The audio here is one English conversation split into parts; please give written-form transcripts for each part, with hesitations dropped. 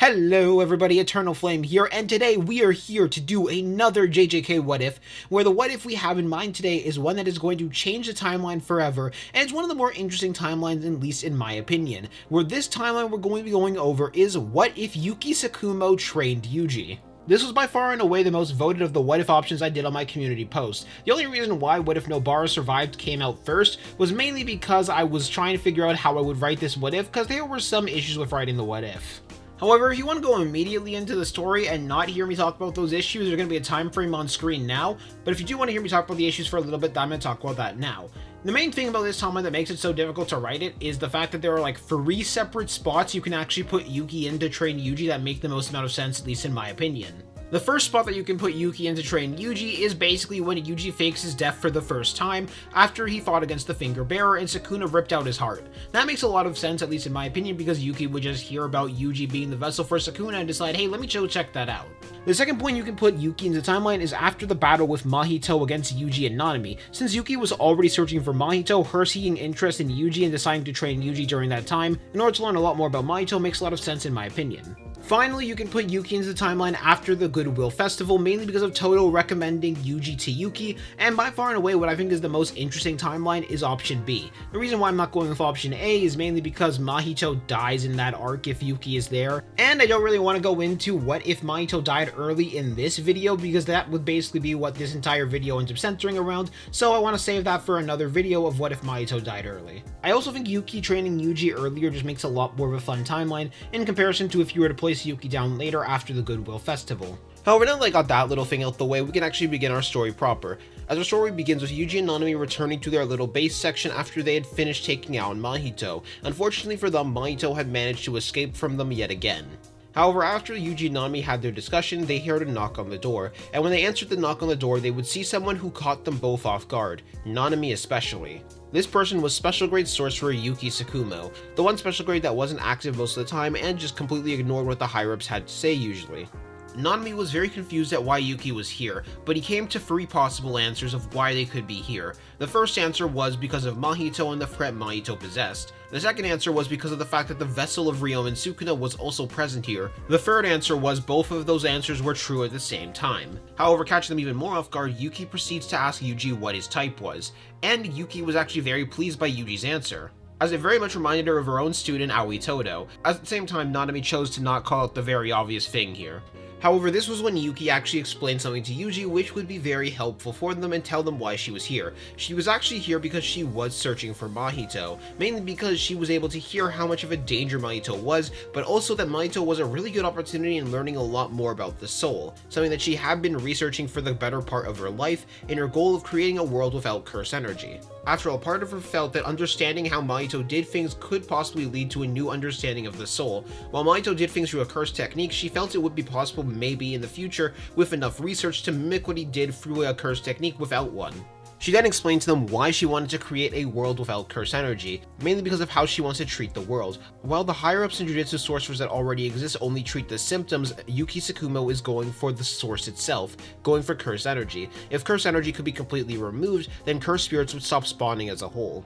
Hello everybody, Eternal Flame here, and today we are here to do another JJK What If, where the what if we have in mind today is one that is going to change the timeline forever, and it's one of the more interesting timelines, at least in my opinion, where this timeline we're going to be going over is what if Yuki Tsukumo trained Yuji. This was by far and away the most voted of the what if options I did on my community post. The only reason why What If Nobara Survived came out first was mainly because I was trying to figure out how I would write this what if, because there were some issues with writing the what if. However, if you want to go immediately into the story and not hear me talk about those issues, there's going to be a time frame on screen now, but if you do want to hear me talk about the issues for a little bit, then I'm going to talk about that now. The main thing about this timeline that makes it so difficult to write it is the fact that there are like 3 separate spots you can actually put Yuki in to train Yuji that make the most amount of sense, at least in my opinion. The first spot that you can put Yuki in to train Yuji is basically when Yuji fakes his death for the first time after he fought against the Finger Bearer and Sukuna ripped out his heart. That makes a lot of sense, at least in my opinion, because Yuki would just hear about Yuji being the vessel for Sukuna and decide, hey, let me go check that out. The second point you can put Yuki into the timeline is after the battle with Mahito against Yuji and Nanami. Since Yuki was already searching for Mahito, her seeing interest in Yuji and deciding to train Yuji during that time in order to learn a lot more about Mahito makes a lot of sense in my opinion. Finally, you can put Yuki into the timeline after the Goodwill Festival, mainly because of Todo recommending Yuji to Yuki, and by far and away what I think is the most interesting timeline is option B. The reason why I'm not going with option A is mainly because Mahito dies in that arc if Yuki is there, and I don't really want to go into what if Mahito died early in this video, because that would basically be what this entire video ends up centering around, so I want to save that for another video of what if Mahito died early. I also think Yuki training Yuji earlier just makes a lot more of a fun timeline in comparison to if you were to place Yuki down later after the Goodwill Festival. However, now that I got that little thing out the way, we can actually begin our story proper, as our story begins with Yuji and Nanami returning to their little base section after they had finished taking out Mahito. Unfortunately for them, Mahito had managed to escape from them yet again. However, after Yuji and Nanami had their discussion, they heard a knock on the door, and when they answered the knock on the door, they would see someone who caught them both off guard, Nanami especially. This person was special grade sorcerer Yuki Tsukumo, the one special grade that wasn't active most of the time and just completely ignored what the higher-ups had to say usually. Nanami was very confused at why Yuki was here, but he came to 3 possible answers of why they could be here. The first answer was because of Mahito and the threat Mahito possessed. The second answer was because of the fact that the vessel of Ryo and Sukuna was also present here. The third answer was both of those answers were true at the same time. However, catching them even more off guard, Yuki proceeds to ask Yuji what his type was, and Yuki was actually very pleased by Yuji's answer, as it very much reminded her of her own student Aoi Todo. At the same time, Nanami chose to not call out the very obvious thing here. However, this was when Yuki actually explained something to Yuji which would be very helpful for them and tell them why she was here. She was actually here because she was searching for Mahito, mainly because she was able to hear how much of a danger Mahito was, but also that Mahito was a really good opportunity in learning a lot more about the soul, something that she had been researching for the better part of her life in her goal of creating a world without curse energy. After all, part of her felt that understanding how Mahito did things could possibly lead to a new understanding of the soul. While Mahito did things through a curse technique, she felt it would be possible maybe in the future with enough research to mimic what he did through a curse technique without one. She then explained to them why she wanted to create a world without curse energy, mainly because of how she wants to treat the world. While the higher-ups and Jujutsu sorcerers that already exist only treat the symptoms, Yuki Tsukumo is going for the source itself, going for curse energy. If curse energy could be completely removed, then cursed spirits would stop spawning as a whole.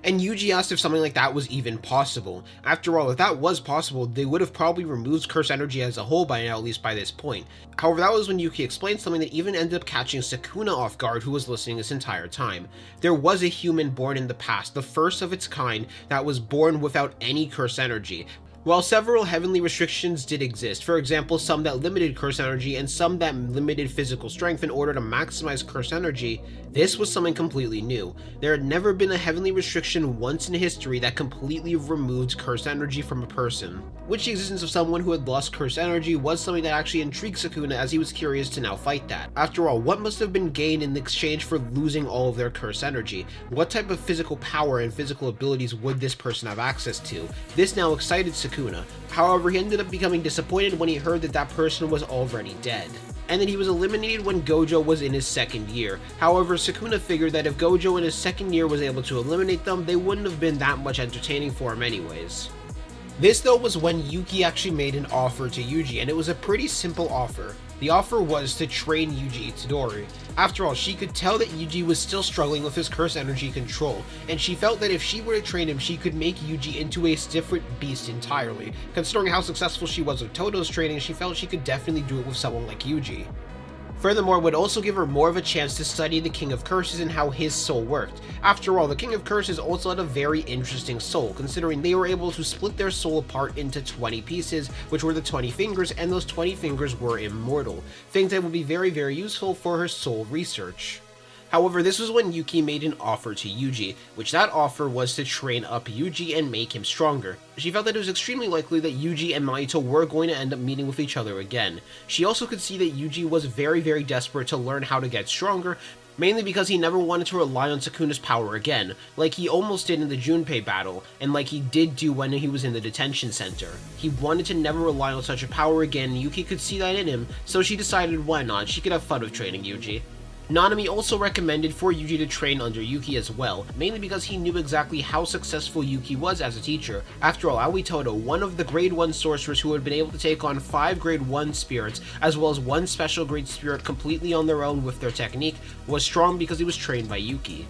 And Yuji asked if something like that was even possible. After all, if that was possible, they would have probably removed curse energy as a whole by now, at least by this point. However, that was when Yuki explained something that even ended up catching Sukuna off guard, who was listening this entire time. There was a human born in the past, the first of its kind, that was born without any curse energy. While several heavenly restrictions did exist, for example some that limited curse energy and some that limited physical strength in order to maximize curse energy, this was something completely new. There had never been a heavenly restriction once in history that completely removed curse energy from a person, which the existence of someone who had lost curse energy was something that actually intrigued Sukuna as he was curious to now fight that. After all, what must have been gained in exchange for losing all of their curse energy? What type of physical power and physical abilities would this person have access to? This now excited Sukuna. However, he ended up becoming disappointed when he heard that that person was already dead, and that he was eliminated when Gojo was in his 2nd year. However, Sukuna figured that if Gojo in his 2nd year was able to eliminate them, they wouldn't have been that much entertaining for him anyways. This though was when Yuki actually made an offer to Yuji, and it was a pretty simple offer. The offer was to train Yuji Itadori. After all, she could tell that Yuji was still struggling with his curse energy control, and she felt that if she were to train him, she could make Yuji into a different beast entirely. Considering how successful she was with Todo's training, she felt she could definitely do it with someone like Yuji. Furthermore, it would also give her more of a chance to study the King of Curses and how his soul worked. After all, the King of Curses also had a very interesting soul, considering they were able to split their soul apart into 20 pieces, which were the 20 fingers, and those 20 fingers were immortal, things that would be very, very useful for her soul research. However, this was when Yuki made an offer to Yuji, which that offer was to train up Yuji and make him stronger. She felt that it was extremely likely that Yuji and Mahito were going to end up meeting with each other again. She also could see that Yuji was very, very desperate to learn how to get stronger, mainly because he never wanted to rely on Sukuna's power again, like he almost did in the Junpei battle, and like he did do when he was in the detention center. He wanted to never rely on such a power again, and Yuki could see that in him, so she decided why not, she could have fun with training Yuji. Nanami also recommended for Yuji to train under Yuki as well, mainly because he knew exactly how successful Yuki was as a teacher. After all, Aoi Todo, one of the grade 1 sorcerers who had been able to take on 5 grade 1 spirits, as well as 1 special grade spirit completely on their own with their technique, was strong because he was trained by Yuki.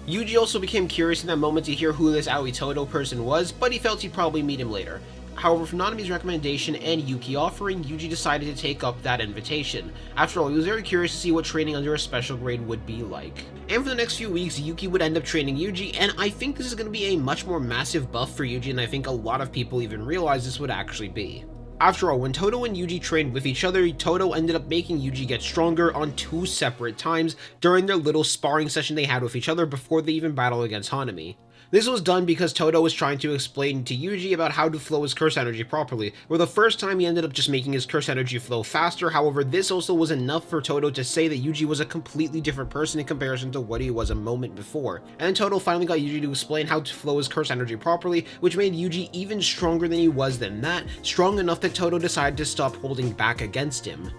Yuji also became curious in that moment to hear who this Aoi Todo person was, but he felt he'd probably meet him later. However, for Nanami's recommendation and Yuki offering, Yuji decided to take up that invitation. After all, he was very curious to see what training under a special grade would be like. And for the next few weeks, Yuki would end up training Yuji, and I think this is going to be a much more massive buff for Yuji, and I think a lot of people even realize this would actually be. After all, when Todo and Yuji trained with each other, Todo ended up making Yuji get stronger on 2 separate times during their little sparring session they had with each other before they even battled against Hanami. This was done because Todo was trying to explain to Yuji about how to flow his curse energy properly, where the first time he ended up just making his curse energy flow faster. However, this also was enough for Todo to say that Yuji was a completely different person in comparison to what he was a moment before. And then Todo finally got Yuji to explain how to flow his curse energy properly, which made Yuji even stronger than he was than that, strong enough that Todo decided to stop holding back against him.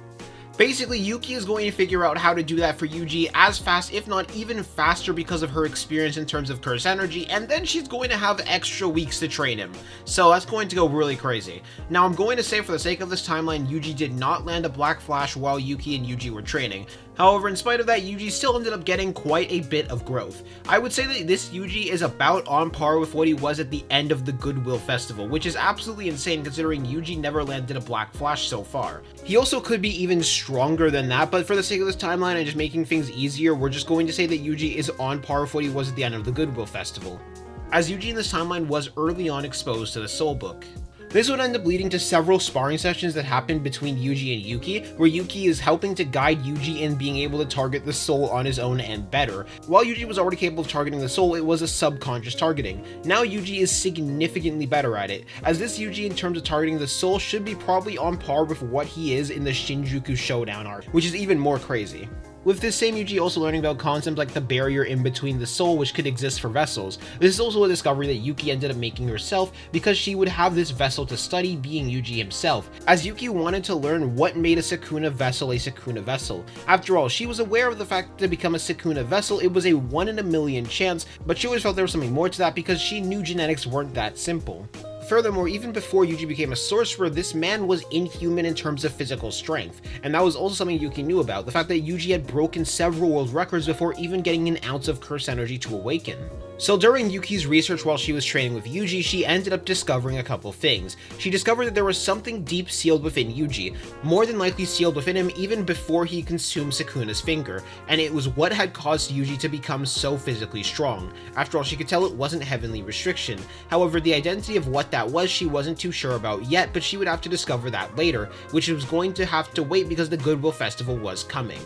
Basically, Yuki is going to figure out how to do that for Yuji as fast, if not even faster, because of her experience in terms of curse energy, and then she's going to have extra weeks to train him. So that's going to go really crazy. Now, I'm going to say for the sake of this timeline, Yuji did not land a Black Flash while Yuki and Yuji were training. However, in spite of that, Yuji still ended up getting quite a bit of growth. I would say that this Yuji is about on par with what he was at the end of the Goodwill Festival, which is absolutely insane considering Yuji never landed a Black Flash so far. He also could be even stronger than that, but for the sake of this timeline and just making things easier, we're just going to say that Yuji is on par with what he was at the end of the Goodwill Festival, as Yuji in this timeline was early on exposed to the Soul Book. This would end up leading to several sparring sessions that happened between Yuji and Yuki, where Yuki is helping to guide Yuji in being able to target the soul on his own and better. While Yuji was already capable of targeting the soul, it was a subconscious targeting. Now Yuji is significantly better at it, as this Yuji in terms of targeting the soul should be probably on par with what he is in the Shinjuku Showdown arc, which is even more crazy. With this same Yuji also learning about concepts like the barrier in between the soul which could exist for vessels. This is also a discovery that Yuki ended up making herself because she would have this vessel to study, being Yuji himself, as Yuki wanted to learn what made a Sukuna vessel. After all, she was aware of the fact that to become a Sukuna vessel it was a 1 in a million chance, but she always felt there was something more to that because she knew genetics weren't that simple. Furthermore, even before Yuji became a sorcerer, this man was inhuman in terms of physical strength, and that was also something Yuki knew about, the fact that Yuji had broken several world records before even getting an ounce of curse energy to awaken. So during Yuki's research while she was training with Yuji, she ended up discovering a couple things. She discovered that there was something deep sealed within Yuji, more than likely sealed within him even before he consumed Sukuna's finger, and it was what had caused Yuji to become so physically strong. After all, she could tell it wasn't heavenly restriction. However, the identity of what that was she wasn't too sure about yet, but she would have to discover that later, which was going to have to wait because the Goodwill Festival was coming.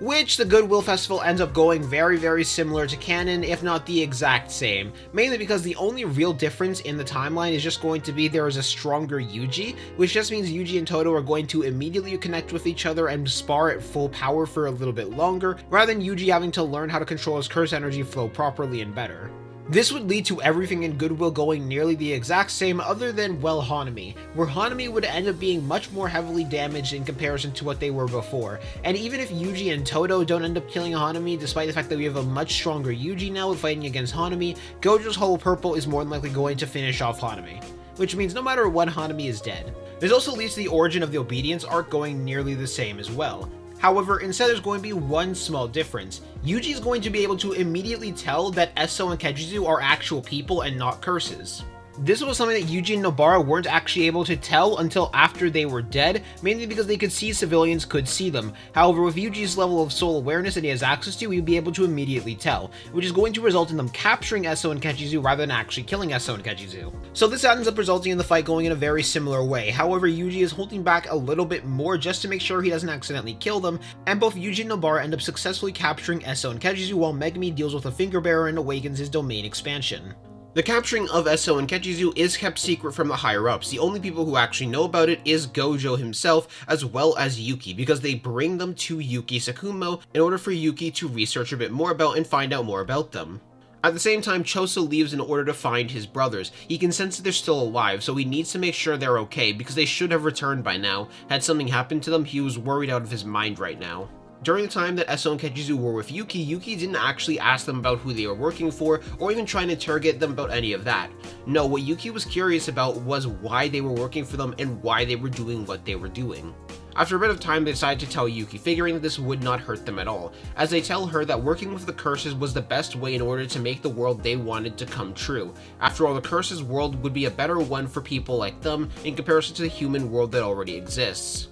Which the Goodwill Festival ends up going very similar to canon, if not the exact same, mainly because the only real difference in the timeline is just going to be there is a stronger Yuji, which just means Yuji and Todo are going to immediately connect with each other and spar at full power for a little bit longer, rather than Yuji having to learn how to control his curse energy flow properly and better. This would lead to everything in Goodwill going nearly the exact same other than, well, Hanami, where Hanami would end up being much more heavily damaged in comparison to what they were before. And even if Yuji and Todo don't end up killing Hanami, despite the fact that we have a much stronger Yuji now fighting against Hanami, Gojo's Hollow Purple is more than likely going to finish off Hanami. which means no matter what, Hanami is dead. This also leads to the origin of the obedience arc going nearly the same as well. However, instead there's going to be one small difference. Yuji is going to be able to immediately tell that Eso and Kejizu are actual people and not curses. This was something that Yuji and Nobara weren't actually able to tell until after they were dead, mainly because they could see civilians could see them. However, with Yuji's level of soul awareness that he has access to, he would be able to immediately tell, which is going to result in them capturing Eso and Kejizu rather than actually killing Eso and Kejizu. So this ends up resulting in the fight going in a very similar way. However, Yuji is holding back a little bit more just to make sure he doesn't accidentally kill them, and both Yuji and Nobara end up successfully capturing Eso and Kejizu while Megumi deals with a finger bearer and awakens his domain expansion. The capturing of Eso and Kejizu is kept secret from the higher-ups. The only people who actually know about it is Gojo himself, as well as Yuki, because they bring them to Yuki Tsukumo in order for Yuki to research a bit more about and find out more about them. At the same time, Choso leaves in order to find his brothers. He can sense that they're still alive, so he needs to make sure they're okay, because they should have returned by now. Had something happened to them, he was worried out of his mind right now. During the time that Eso and Kejizu were with Yuki, Yuki didn't actually ask them about who they were working for, or even try and interrogate them about any of that. No, what Yuki was curious about was why they were working for them and why they were doing what they were doing. After a bit of time, they decided to tell Yuki, figuring that this would not hurt them at all, as they tell her that working with the curses was the best way in order to make the world they wanted to come true. After all, the curses world would be a better one for people like them in comparison to the human world that already exists.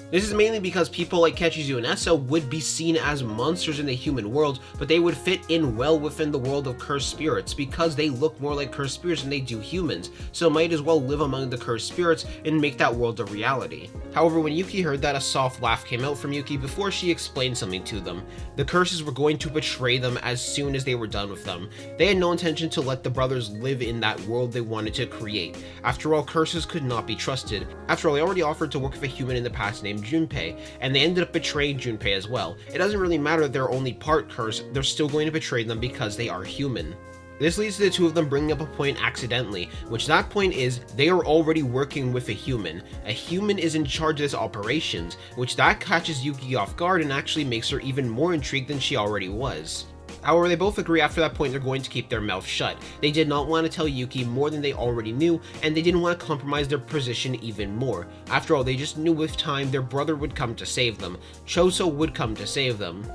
This is mainly because people like Kechizu and Eso would be seen as monsters in the human world, but they would fit in well within the world of cursed spirits because they look more like cursed spirits than they do humans, so might as well live among the cursed spirits and make that world a reality. However, when Yuki heard that, a soft laugh came out from Yuki before she explained something to them. The curses were going to betray them as soon as they were done with them. They had no intention to let the brothers live in that world they wanted to create. After all, curses could not be trusted. After all, they already offered to work with a human in the past named Junpei, and they ended up betraying Junpei as well. It doesn't really matter that they're only part cursed, they're still going to betray them because they are human. This leads to the two of them bringing up a point accidentally, which that point is they are already working with a human. A human is in charge of this operations, which that catches Yuki off guard and actually makes her even more intrigued than she already was. However, they both agree after that point they're going to keep their mouth shut. They did not want to tell Yuki more than they already knew, and they didn't want to compromise their position even more. After all, they just knew with time their brother would come to save them. Choso would come to save them.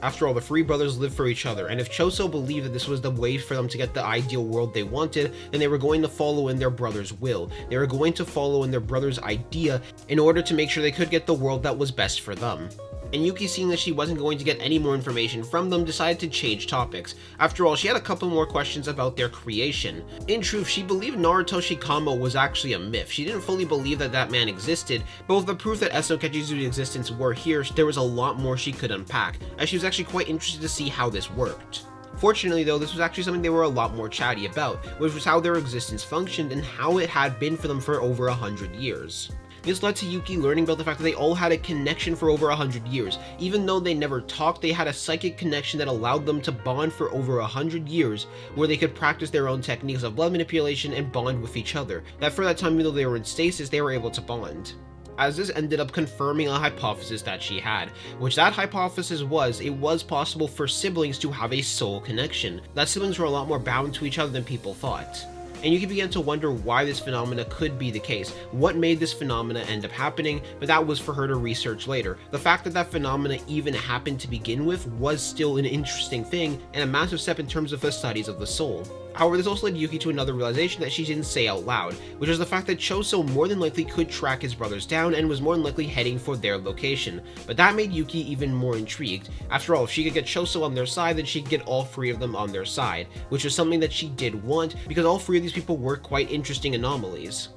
After all, the three brothers live for each other, and if Choso believed that this was the way for them to get the ideal world they wanted, then they were going to follow in their brother's will. They were going to follow in their brother's idea in order to make sure they could get the world that was best for them. And Yuki, seeing that she wasn't going to get any more information from them, decided to change topics. After all, she had a couple more questions about their creation. In truth, she believed Narutoshi Kamo was actually a myth. She didn't fully believe that that man existed, but with the proof that Eso Kechizu's existence were here, there was a lot more she could unpack, as she was actually quite interested to see how this worked. Fortunately though, this was actually something they were a lot more chatty about, which was how their existence functioned and how it had been for them for over 100 years. This led to Yuki learning about the fact that they all had a connection for over 100 years. Even though they never talked, they had a psychic connection that allowed them to bond for over 100 years, where they could practice their own techniques of blood manipulation and bond with each other. That for that time, even though they were in stasis, they were able to bond. As this ended up confirming a hypothesis that she had, which that hypothesis was, it was possible for siblings to have a soul connection, that siblings were a lot more bound to each other than people thought. And Yuki began to wonder why this phenomena could be the case, what made this phenomena end up happening, but that was for her to research later. The fact that that phenomena even happened to begin with was still an interesting thing, and a massive step in terms of the studies of the soul. However, this also led Yuki to another realization that she didn't say out loud, which was the fact that Choso more than likely could track his brothers down and was more than likely heading for their location. But that made Yuki even more intrigued. After all, if she could get Choso on their side, then she could get all three of them on their side, which was something that she did want, because all three of these people were quite interesting anomalies.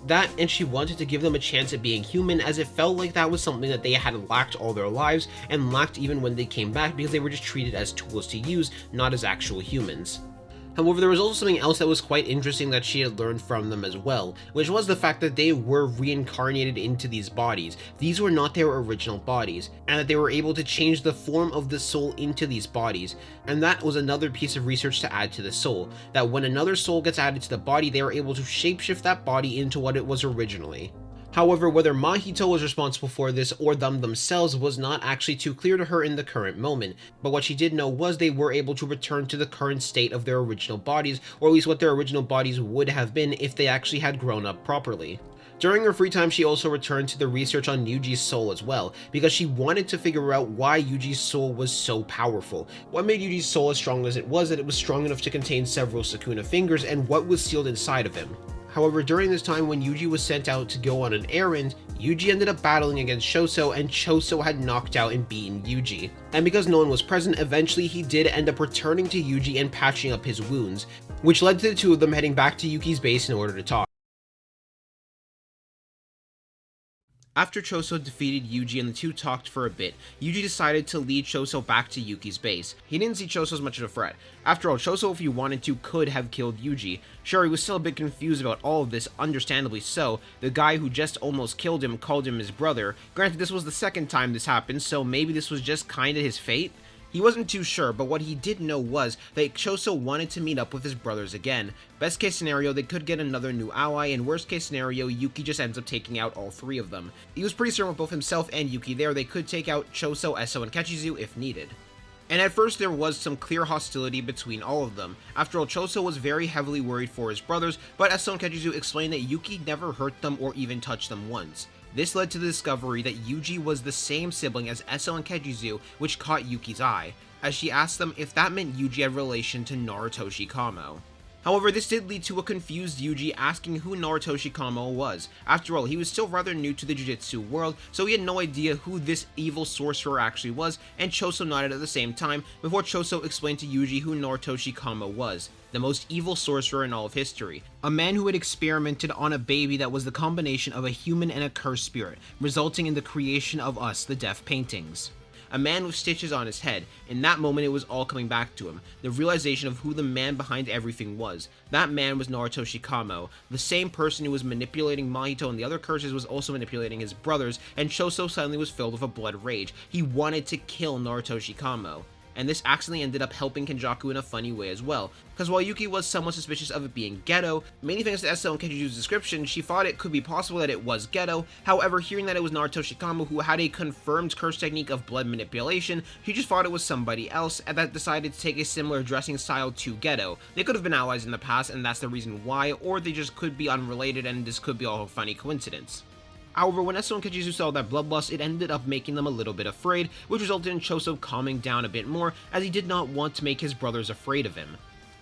That, and she wanted to give them a chance at being human, as it felt like that was something that they had lacked all their lives, and lacked even when they came back because they were just treated as tools to use, not as actual humans. However, there was also something else that was quite interesting that she had learned from them as well, which was the fact that they were reincarnated into these bodies. These were not their original bodies, and that they were able to change the form of the soul into these bodies. And that was another piece of research to add to the soul, that when another soul gets added to the body, they are able to shapeshift that body into what it was originally. However, whether Mahito was responsible for this or them themselves was not actually too clear to her in the current moment, but what she did know was they were able to return to the current state of their original bodies, or at least what their original bodies would have been if they actually had grown up properly. During her free time, she also returned to the research on Yuji's soul as well, because she wanted to figure out why Yuji's soul was so powerful. What made Yuji's soul as strong as it was that it was strong enough to contain several Sukuna fingers, and what was sealed inside of him. However, during this time when Yuji was sent out to go on an errand, Yuji ended up battling against Choso, and Choso had knocked out and beaten Yuji. And because no one was present, eventually he did end up returning to Yuji and patching up his wounds, which led to the two of them heading back to Yuki's base in order to talk. After Choso defeated Yuji and the two talked for a bit, Yuji decided to lead Choso back to Yuki's base. He didn't see Choso as much of a threat. After all, Choso, if he wanted to, could have killed Yuji. Sure, he was still a bit confused about all of this, understandably so. The guy who just almost killed him called him his brother. Granted, this was the second time this happened, so maybe this was just kinda his fate? He wasn't too sure, but what he did know was that Choso wanted to meet up with his brothers again. Best case scenario, they could get another new ally, and worst case scenario, Yuki just ends up taking out all three of them. He was pretty certain with both himself and Yuki there, they could take out Choso, Eso, and Kechizu if needed. And at first there was some clear hostility between all of them. After all, Choso was very heavily worried for his brothers, but Eso and Kechizu explained that Yuki never hurt them or even touched them once. This led to the discovery that Yuji was the same sibling as Eso and Kechizu, which caught Yuki's eye, as she asked them if that meant Yuji had relation to Narutoshi Kamo. However, this did lead to a confused Yuji asking who Narutoshi Kamo was. After all, he was still rather new to the Jujutsu world, so he had no idea who this evil sorcerer actually was, and Choso nodded at the same time before Choso explained to Yuji who Narutoshi Kamo was. The most evil sorcerer in all of history. A man who had experimented on a baby that was the combination of a human and a cursed spirit, resulting in the creation of us, the Death Paintings. A man with stitches on his head. In that moment, it was all coming back to him. The realization of who the man behind everything was. That man was Narutoshi Kamo. The same person who was manipulating Mahito and the other curses was also manipulating his brothers, and Choso suddenly was filled with a blood rage. He wanted to kill Narutoshi Kamo. And this accidentally ended up helping Kenjaku in a funny way as well, because while Yuki was somewhat suspicious of it being Geto, mainly thanks to Eso and Kechizu's description, she thought it could be possible that it was Geto. However, hearing that it was Narutoshi Kamo who had a confirmed curse technique of blood manipulation, she just thought it was somebody else, and that decided to take a similar dressing style to Geto. They could have been allies in the past, and that's the reason why, or they just could be unrelated, and this could be all a funny coincidence. However, when Eso and Kechizu saw that bloodlust, it ended up making them a little bit afraid, which resulted in Choso calming down a bit more, as he did not want to make his brothers afraid of him.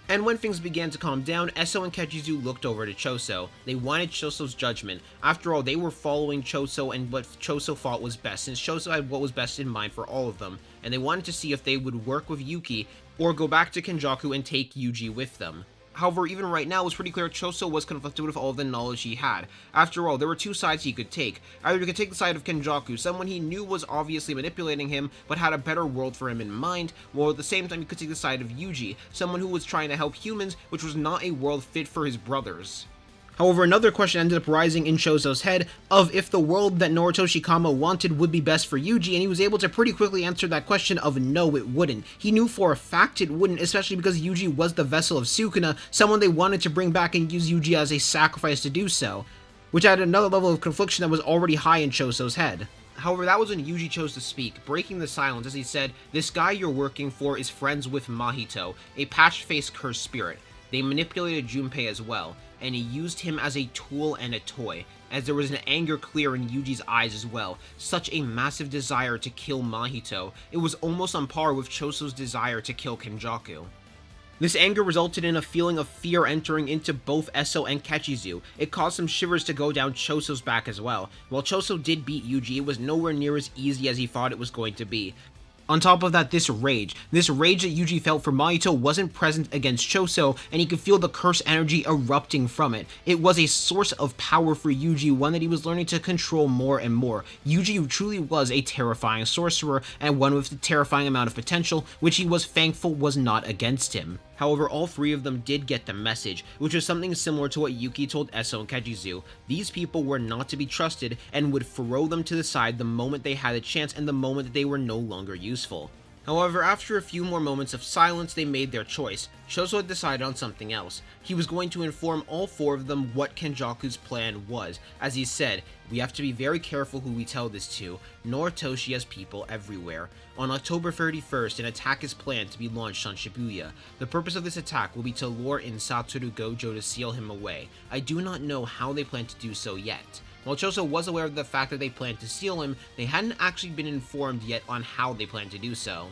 And when things began to calm down, Eso and Kechizu looked over to Choso. They wanted Choso's judgment. After all, they were following Choso and what Choso thought was best, since Choso had what was best in mind for all of them, and they wanted to see if they would work with Yuki, or go back to Kenjaku and take Yuji with them. However, even right now, it was pretty clear Choso was conflicted with all of the knowledge he had. After all, there were two sides he could take. Either he could take the side of Kenjaku, someone he knew was obviously manipulating him, but had a better world for him in mind, while at the same time he could take the side of Yuji, someone who was trying to help humans, which was not a world fit for his brothers. However, another question ended up rising in Choso's head of if the world that Narutoshi Kamo wanted would be best for Yuji, and he was able to pretty quickly answer that question of no, it wouldn't. He knew for a fact it wouldn't, especially because Yuji was the vessel of Sukuna, someone they wanted to bring back and use Yuji as a sacrifice to do so, which added another level of confliction that was already high in Choso's head. However, that was when Yuji chose to speak, breaking the silence as he said, "This guy you're working for is friends with Mahito, a patch-faced cursed spirit. They manipulated Junpei as well, and he used him as a tool and a toy, as there was an anger clear in Yuji's eyes as well, such a massive desire to kill Mahito. It was almost on par with Choso's desire to kill Kenjaku. This anger resulted in a feeling of fear entering into both Eso and Kechizu. It caused some shivers to go down Choso's back as well. While Choso did beat Yuji, it was nowhere near as easy as he thought it was going to be. On top of that, this rage that Yuji felt for Mahito wasn't present against Choso, and he could feel the curse energy erupting from it. It was a source of power for Yuji, one that he was learning to control more and more. Yuji truly was a terrifying sorcerer, and one with a terrifying amount of potential, which he was thankful was not against him. However, all three of them did get the message, which was something similar to what Yuki told Eso and Kechizu. These people were not to be trusted and would throw them to the side the moment they had a chance and the moment that they were no longer useful. However, after a few more moments of silence, they made their choice. Choso had decided on something else. He was going to inform all four of them what Kenjaku's plan was. As he said, "We have to be very careful who we tell this to. Noritoshi has people everywhere. On October 31st, an attack is planned to be launched on Shibuya. The purpose of this attack will be to lure in Satoru Gojo to seal him away. I do not know how they plan to do so yet." While Choso was aware of the fact that they planned to seal him, they hadn't actually been informed yet on how they planned to do so.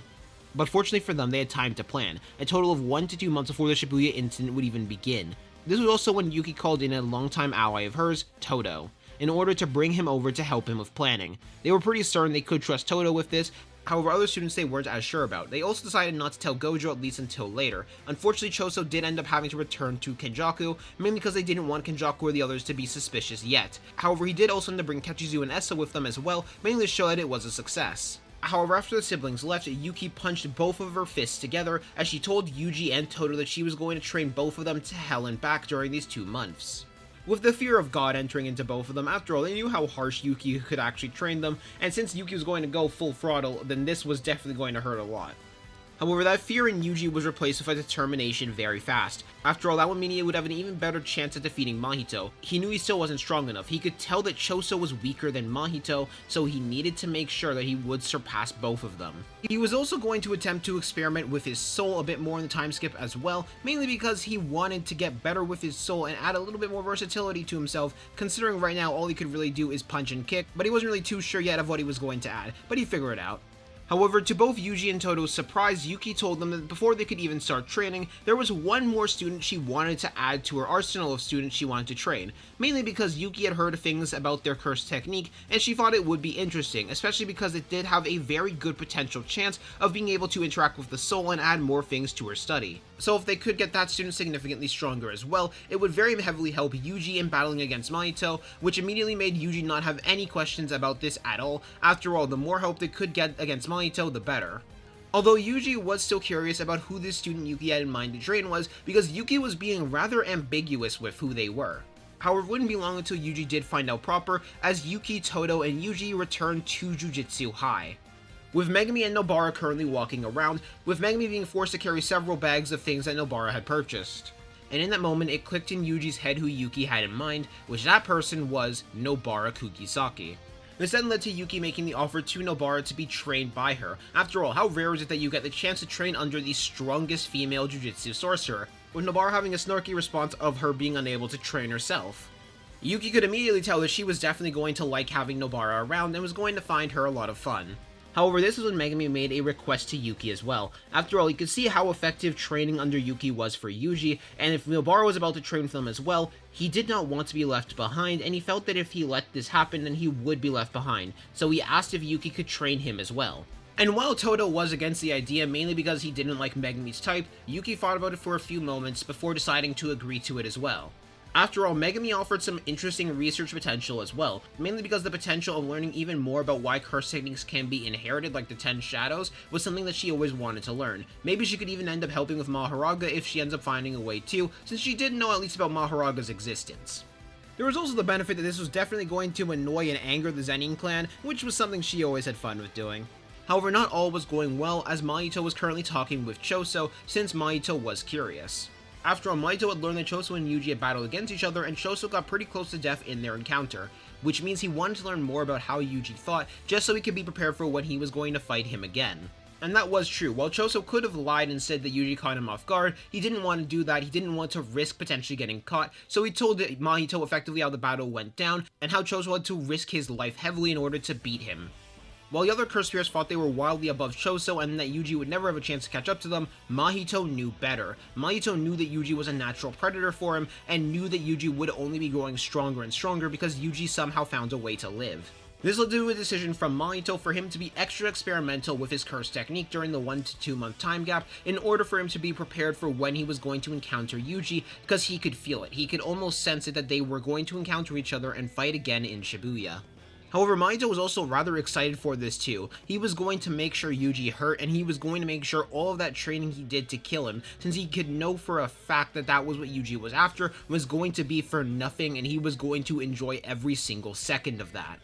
But fortunately for them, they had time to plan, a total of 1 to 2 months before the Shibuya incident would even begin. This was also when Yuki called in a longtime ally of hers, Todo, in order to bring him over to help him with planning. They were pretty certain they could trust Todo with this. However, other students they weren't as sure about. They also decided not to tell Gojo at least until later. Unfortunately, Choso did end up having to return to Kenjaku, mainly because they didn't want Kenjaku or the others to be suspicious yet. However, he did also end up bringing Kechizu and Essa with them as well, mainly to show that it was a success. However, after the siblings left, Yuki punched both of her fists together as she told Yuji and Todo that she was going to train both of them to hell and back during these 2 months. With the fear of God entering into both of them, after all, they knew how harsh Yuki could actually train them, and since Yuki was going to go full throttle, then this was definitely going to hurt a lot. However, that fear in Yuji was replaced with a determination very fast. After all, that would mean he would have an even better chance at defeating Mahito. He knew he still wasn't strong enough. He could tell that Choso was weaker than Mahito, so he needed to make sure that he would surpass both of them. He was also going to attempt to experiment with his soul a bit more in the time skip as well, mainly because he wanted to get better with his soul and add a little bit more versatility to himself, considering right now all he could really do is punch and kick, but he wasn't really too sure yet of what he was going to add, but he'd figure it out. However, to both Yuji and Todo's surprise, Yuki told them that before they could even start training, there was one more student she wanted to add to her arsenal of students she wanted to train, mainly because Yuki had heard things about their curse technique, and she thought it would be interesting, especially because it did have a very good potential chance of being able to interact with the soul and add more things to her study. So if they could get that student significantly stronger as well, it would very heavily help Yuji in battling against Mahito, which immediately made Yuji not have any questions about this at all. After all, the more help they could get against Mahito, the better. Although Yuji was still curious about who this student Yuki had in mind to train was, because Yuki was being rather ambiguous with who they were. However, it wouldn't be long until Yuji did find out proper, as Yuki, Todo, and Yuji returned to Jujutsu High. With Megumi and Nobara currently walking around, with Megumi being forced to carry several bags of things that Nobara had purchased. And in that moment, it clicked in Yuji's head who Yuki had in mind, which that person was Nobara Kugisaki. This then led to Yuki making the offer to Nobara to be trained by her. After all, how rare is it that you get the chance to train under the strongest female jujutsu sorcerer, with Nobara having a snarky response of her being unable to train herself. Yuki could immediately tell that she was definitely going to like having Nobara around and was going to find her a lot of fun. However, this is when Megumi made a request to Yuki as well. After all, you could see how effective training under Yuki was for Yuji, and if Nobara was about to train with him as well, he did not want to be left behind, and he felt that if he let this happen, then he would be left behind, so he asked if Yuki could train him as well. And while Todo was against the idea mainly because he didn't like Megumi's type, Yuki thought about it for a few moments before deciding to agree to it as well. After all, Megumi offered some interesting research potential as well, mainly because the potential of learning even more about why curse techniques can be inherited like the 10 Shadows was something that she always wanted to learn. Maybe she could even end up helping with Mahoraga if she ends up finding a way too, since she did know at least about Mahoraga's existence. There was also the benefit that this was definitely going to annoy and anger the Zenin clan, which was something she always had fun with doing. However, not all was going well, as Mahito was currently talking with Choso, since Mahito was curious. After all, Mahito had learned that Choso and Yuji had battled against each other, and Choso got pretty close to death in their encounter, which means he wanted to learn more about how Yuji thought, just so he could be prepared for when he was going to fight him again. And that was true. While Choso could have lied and said that Yuji caught him off guard, he didn't want to do that. He didn't want to risk potentially getting caught, so he told Mahito effectively how the battle went down, and how Choso had to risk his life heavily in order to beat him. While the other Curse Spirits thought they were wildly above Choso and that Yuji would never have a chance to catch up to them, Mahito knew better. Mahito knew that Yuji was a natural predator for him, and knew that Yuji would only be growing stronger and stronger because Yuji somehow found a way to live. This led to a decision from Mahito for him to be extra experimental with his curse technique during the 1 to 2 month time gap in order for him to be prepared for when he was going to encounter Yuji, because he could feel it. He could almost sense it that they were going to encounter each other and fight again in Shibuya. However, Mahito was also rather excited for this too. He was going to make sure Yuji hurt, and he was going to make sure all of that training he did to kill him, since he could know for a fact that that was what Yuji was after, was going to be for nothing, and he was going to enjoy every single second of that.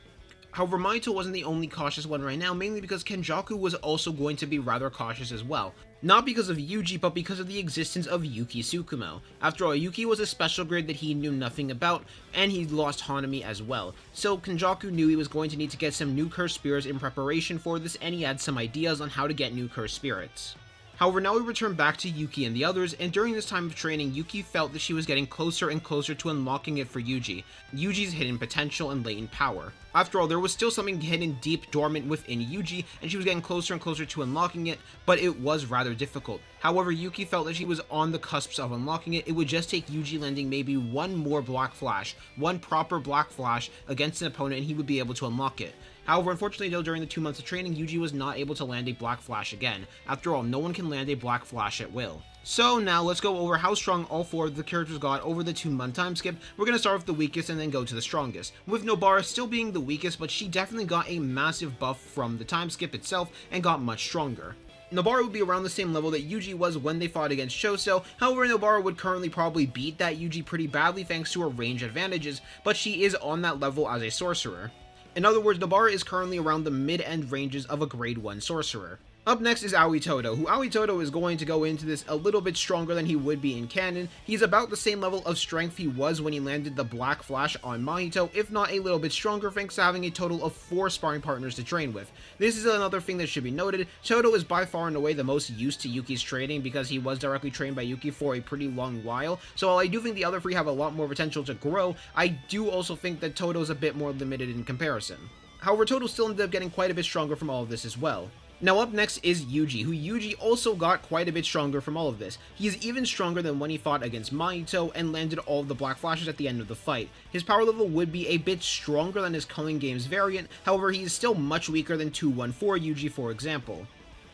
However, Mahito wasn't the only cautious one right now, mainly because Kenjaku was also going to be rather cautious as well. Not because of Yuji, but because of the existence of Yuki Tsukumo. After all, Yuki was a special grade that he knew nothing about, and he lost Hanami as well. So Kenjaku knew he was going to need to get some new cursed spirits in preparation for this, and he had some ideas on how to get new cursed spirits. However, now we return back to Yuki and the others, and during this time of training, Yuki felt that she was getting closer and closer to unlocking it for Yuji's hidden potential and latent power. After all, there was still something hidden deep dormant within Yuji, and she was getting closer and closer to unlocking it, but it was rather difficult. However, Yuki felt that she was on the cusp of unlocking it. It would just take Yuji landing maybe one more Black Flash, one proper Black Flash against an opponent, and he would be able to unlock it. However, unfortunately though, during the 2 months of training, Yuji was not able to land a Black Flash again. After all, no one can land a Black Flash at will. So now let's go over how strong all 4 of the characters got over the 2-month time skip. We're going to start with the weakest and then go to the strongest. With Nobara still being the weakest, but she definitely got a massive buff from the time skip itself and got much stronger. Nobara would be around the same level that Yuji was when they fought against Choso. However, Nobara would currently probably beat that Yuji pretty badly thanks to her range advantages, but she is on that level as a sorcerer. In other words, Nobara is currently around the mid-end ranges of a grade 1 sorcerer. Up next is Aoi Todo, who Aoi Todo is going to go into this a little bit stronger than he would be in canon. He's about the same level of strength he was when he landed the Black Flash on Mahito, if not a little bit stronger thanks to having a total of 4 sparring partners to train with. This is another thing that should be noted. Todo is by far and away the most used to Yuki's training because he was directly trained by Yuki for a pretty long while, so while I do think the other 3 have a lot more potential to grow, I do also think that Todo is a bit more limited in comparison. However, Todo still ended up getting quite a bit stronger from all of this as well. Now up next is Yuji, who Yuji also got quite a bit stronger from all of this. He is even stronger than when he fought against Mahito and landed all of the Black Flashes at the end of the fight. His power level would be a bit stronger than his Culling Games variant, however he is still much weaker than 214 Yuji for example,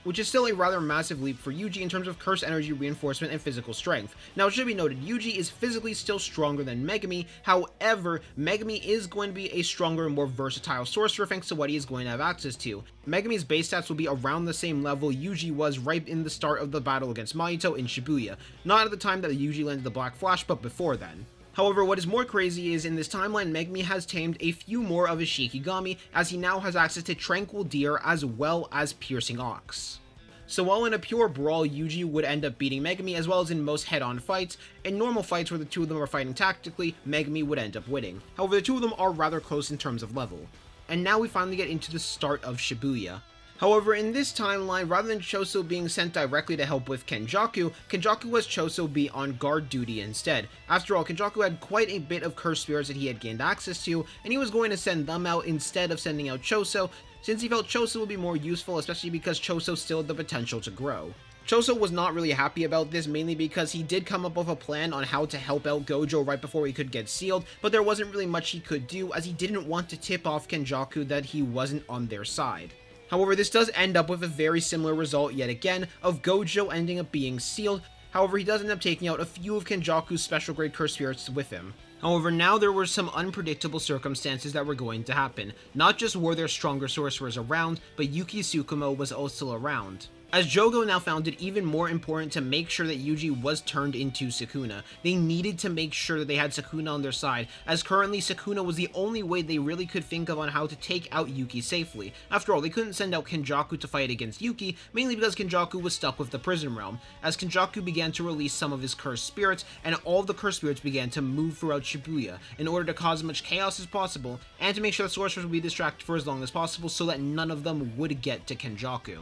which is still a rather massive leap for Yuji in terms of curse energy reinforcement and physical strength. Now it should be noted, Yuji is physically still stronger than Megumi, however, Megumi is going to be a stronger and more versatile sorcerer thanks to what he is going to have access to. Megumi's base stats will be around the same level Yuji was right in the start of the battle against Mahito in Shibuya, not at the time that Yuji landed the Black Flash, but before then. However, what is more crazy is in this timeline, Megumi has tamed a few more of his Shikigami, as he now has access to Tranquil Deer as well as Piercing Ox. So while in a pure brawl, Yuji would end up beating Megumi as well as in most head-on fights, in normal fights where the 2 of them are fighting tactically, Megumi would end up winning. However, the 2 of them are rather close in terms of level. And now we finally get into the start of Shibuya. However, in this timeline, rather than Choso being sent directly to help with Kenjaku, Kenjaku has Choso be on guard duty instead. After all, Kenjaku had quite a bit of cursed spirits that he had gained access to, and he was going to send them out instead of sending out Choso, since he felt Choso would be more useful, especially because Choso still had the potential to grow. Choso was not really happy about this, mainly because he did come up with a plan on how to help out Gojo right before he could get sealed, but there wasn't really much he could do as he didn't want to tip off Kenjaku that he wasn't on their side. However, this does end up with a very similar result yet again, of Gojo ending up being sealed. However, he does end up taking out a few of Kenjaku's special grade cursed spirits with him. However, now there were some unpredictable circumstances that were going to happen. Not just were there stronger sorcerers around, but Yuki Tsukumo was also around. As Jogo now found it even more important to make sure that Yuji was turned into Sukuna. They needed to make sure that they had Sukuna on their side, as currently Sukuna was the only way they really could think of on how to take out Yuki safely. After all, they couldn't send out Kenjaku to fight against Yuki, mainly because Kenjaku was stuck with the prison realm, as Kenjaku began to release some of his cursed spirits, and all of the cursed spirits began to move throughout Shibuya, in order to cause as much chaos as possible, and to make sure the sorcerers would be distracted for as long as possible so that none of them would get to Kenjaku.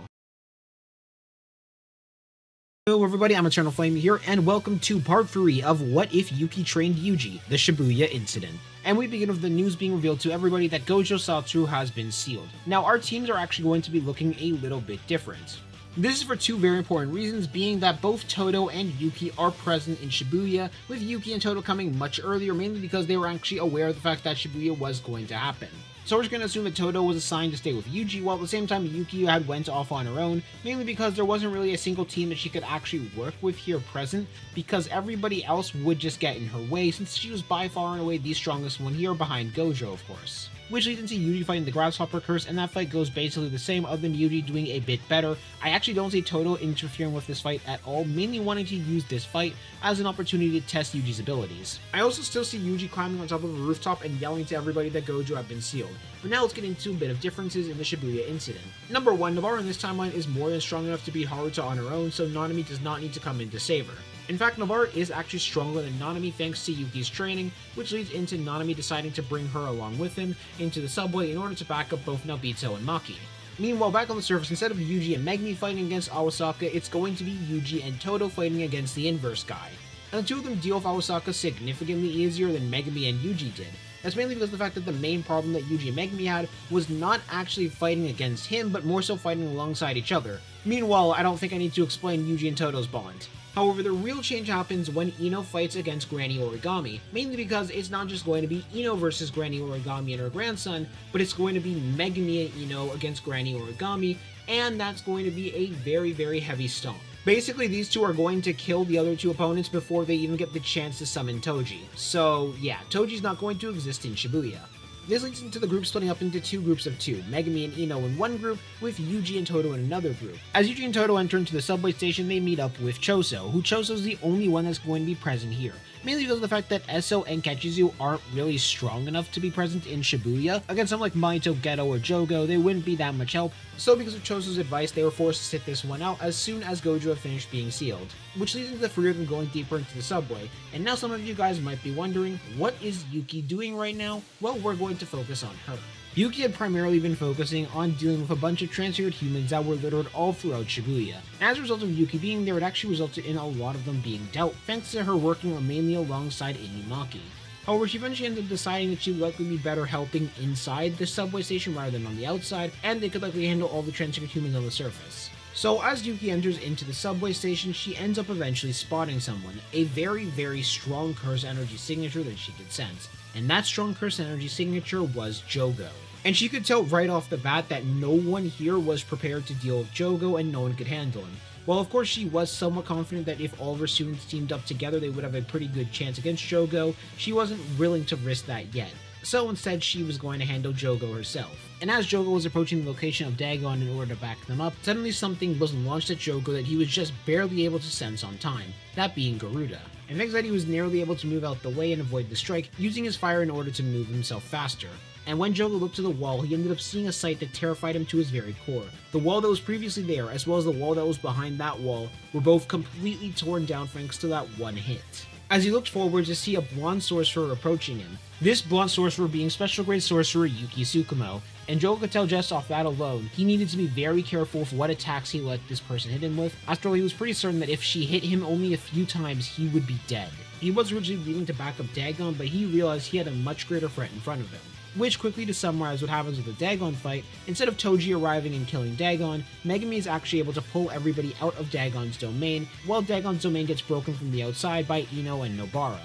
Hello everybody, I'm Eternal Flame here, and welcome to part 3 of What If Yuki Trained Yuji, the Shibuya Incident. And we begin with the news being revealed to everybody that Gojo Satoru has been sealed. Now, our teams are actually going to be looking a little bit different. This is for 2 very important reasons, being that both Todo and Yuki are present in Shibuya, with Yuki and Todo coming much earlier, mainly because they were actually aware of the fact that Shibuya was going to happen. So we're just going to assume that Todo was assigned to stay with Yuji, while at the same time Yuki had went off on her own, mainly because there wasn't really a single team that she could actually work with here present, because everybody else would just get in her way, since she was by far and away the strongest one here, behind Gojo of course. Which leads into Yuji fighting the Grasshopper Curse, and that fight goes basically the same other than Yuji doing a bit better. I actually don't see Todo interfering with this fight at all, mainly wanting to use this fight as an opportunity to test Yuji's abilities. I also still see Yuji climbing on top of a rooftop and yelling to everybody that Gojo had been sealed. but now let's get into a bit of differences in the Shibuya incident. Number 1, Navarro in this timeline is more than strong enough to beat Haruta on her own, so Nanami does not need to come in to save her. In fact, Navarro is actually stronger than Nanami thanks to Yuki's training, which leads into Nanami deciding to bring her along with him into the subway in order to back up both Nobito and Maki. Meanwhile, back on the surface, instead of Yuji and Megumi fighting against Awasaka, it's going to be Yuji and Todo fighting against the inverse guy. And the two of them deal with Awasaka significantly easier than Megumi and Yuji did. That's mainly because of the fact that the main problem that Yuji and Megumi had was not actually fighting against him, but more so fighting alongside each other. Meanwhile, I don't think I need to explain Yuji and Todo's bond. However, the real change happens when Ino fights against Granny Origami, mainly because it's not just going to be Ino versus Granny Origami and her grandson, but it's going to be Megumi and Ino against Granny Origami, and that's going to be a very, very heavy stomp. Basically, these two are going to kill the other two opponents before they even get the chance to summon Toji. So yeah, Toji's not going to exist in Shibuya. This leads into the group splitting up into two groups of 2, Megumi and Ino in one group, with Yuji and Todo in another group. As Yuji and Todo enter into the subway station, they meet up with Choso, who Choso's the only one that's going to be present here. Mainly because of the fact that Eso and Kechizu aren't really strong enough to be present in Shibuya. Against someone like Maito, Geto, or Jogo, they wouldn't be that much help, so because of Choso's advice, they were forced to sit this one out as soon as Gojo had finished being sealed. Which leads into the 3 of them going deeper into the subway, and now some of you guys might be wondering, what is Yuki doing right now? Well, we're going to focus on her. Yuki had primarily been focusing on dealing with a bunch of transfigured humans that were littered all throughout Shibuya. As a result of Yuki being there, it actually resulted in a lot of them being dealt, thanks to her working mainly alongside Inumaki. However, she eventually ended up deciding that she would likely be better helping inside the subway station rather than on the outside, and they could likely handle all the transfigured humans on the surface. So as Yuki enters into the subway station, she ends up eventually spotting someone, a very, very strong curse energy signature that she could sense, and that strong curse energy signature was Jogo. And she could tell right off the bat that no one here was prepared to deal with Jogo and no one could handle him. While of course she was somewhat confident that if all of her students teamed up together they would have a pretty good chance against Jogo, she wasn't willing to risk that yet. So instead she was going to handle Jogo herself. And as Jogo was approaching the location of Dagon in order to back them up, suddenly something was launched at Jogo that he was just barely able to sense on time, that being Garuda. And thanks that he was narrowly able to move out the way and avoid the strike, using his fire in order to move himself faster. And when Jogo looked to the wall, he ended up seeing a sight that terrified him to his very core. The wall that was previously there, as well as the wall that was behind that wall, were both completely torn down thanks to that one hit. As he looked forward to see a blonde sorcerer approaching him, this blonde sorcerer being special grade sorcerer Yuki Tsukumo, and Jogo could tell just off that alone, he needed to be very careful with what attacks he let this person hit him with. After all, he was pretty certain that if she hit him only a few times, he would be dead. He was originally leaving to back up Dagon, but he realized he had a much greater threat in front of him. Which, quickly to summarize what happens with the Dagon fight, instead of Toji arriving and killing Dagon, Megumi is actually able to pull everybody out of Dagon's domain, while Dagon's domain gets broken from the outside by Ino and Nobara.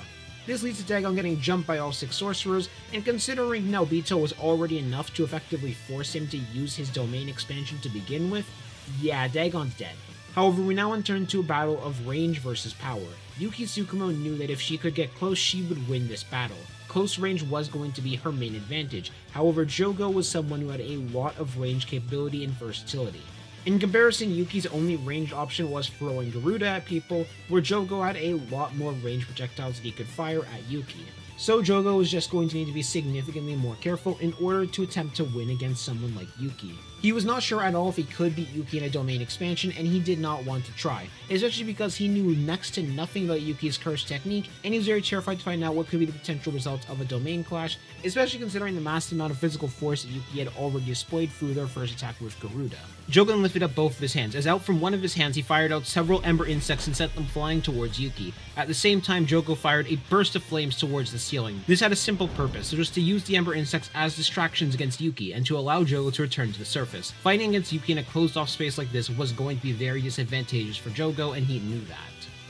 This leads to Dagon getting jumped by all 6 sorcerers, and considering Nobito was already enough to effectively force him to use his domain expansion to begin with, yeah, Dagon's dead. However, we now enter into a battle of range versus power. Yuki Tsukumo knew that if she could get close, she would win this battle. Close range was going to be her main advantage, however Jogo was someone who had a lot of range capability and versatility. In comparison, Yuki's only range option was throwing Garuda at people, where Jogo had a lot more range projectiles that he could fire at Yuki. So Jogo was just going to need to be significantly more careful in order to attempt to win against someone like Yuki. He was not sure at all if he could beat Yuki in a domain expansion, and he did not want to try, especially because he knew next to nothing about Yuki's curse technique, and he was very terrified to find out what could be the potential results of a domain clash, especially considering the massive amount of physical force that Yuki had already displayed through their first attack with Garuda. Jogo then lifted up both of his hands, as out from one of his hands he fired out several ember insects and sent them flying towards Yuki. At the same time, Jogo fired a burst of flames towards the ceiling. This had a simple purpose, it was to use the ember insects as distractions against Yuki, and to allow Jogo to return to the surface. Fighting against Yuki in a closed-off space like this was going to be very disadvantageous for Jogo, and he knew that.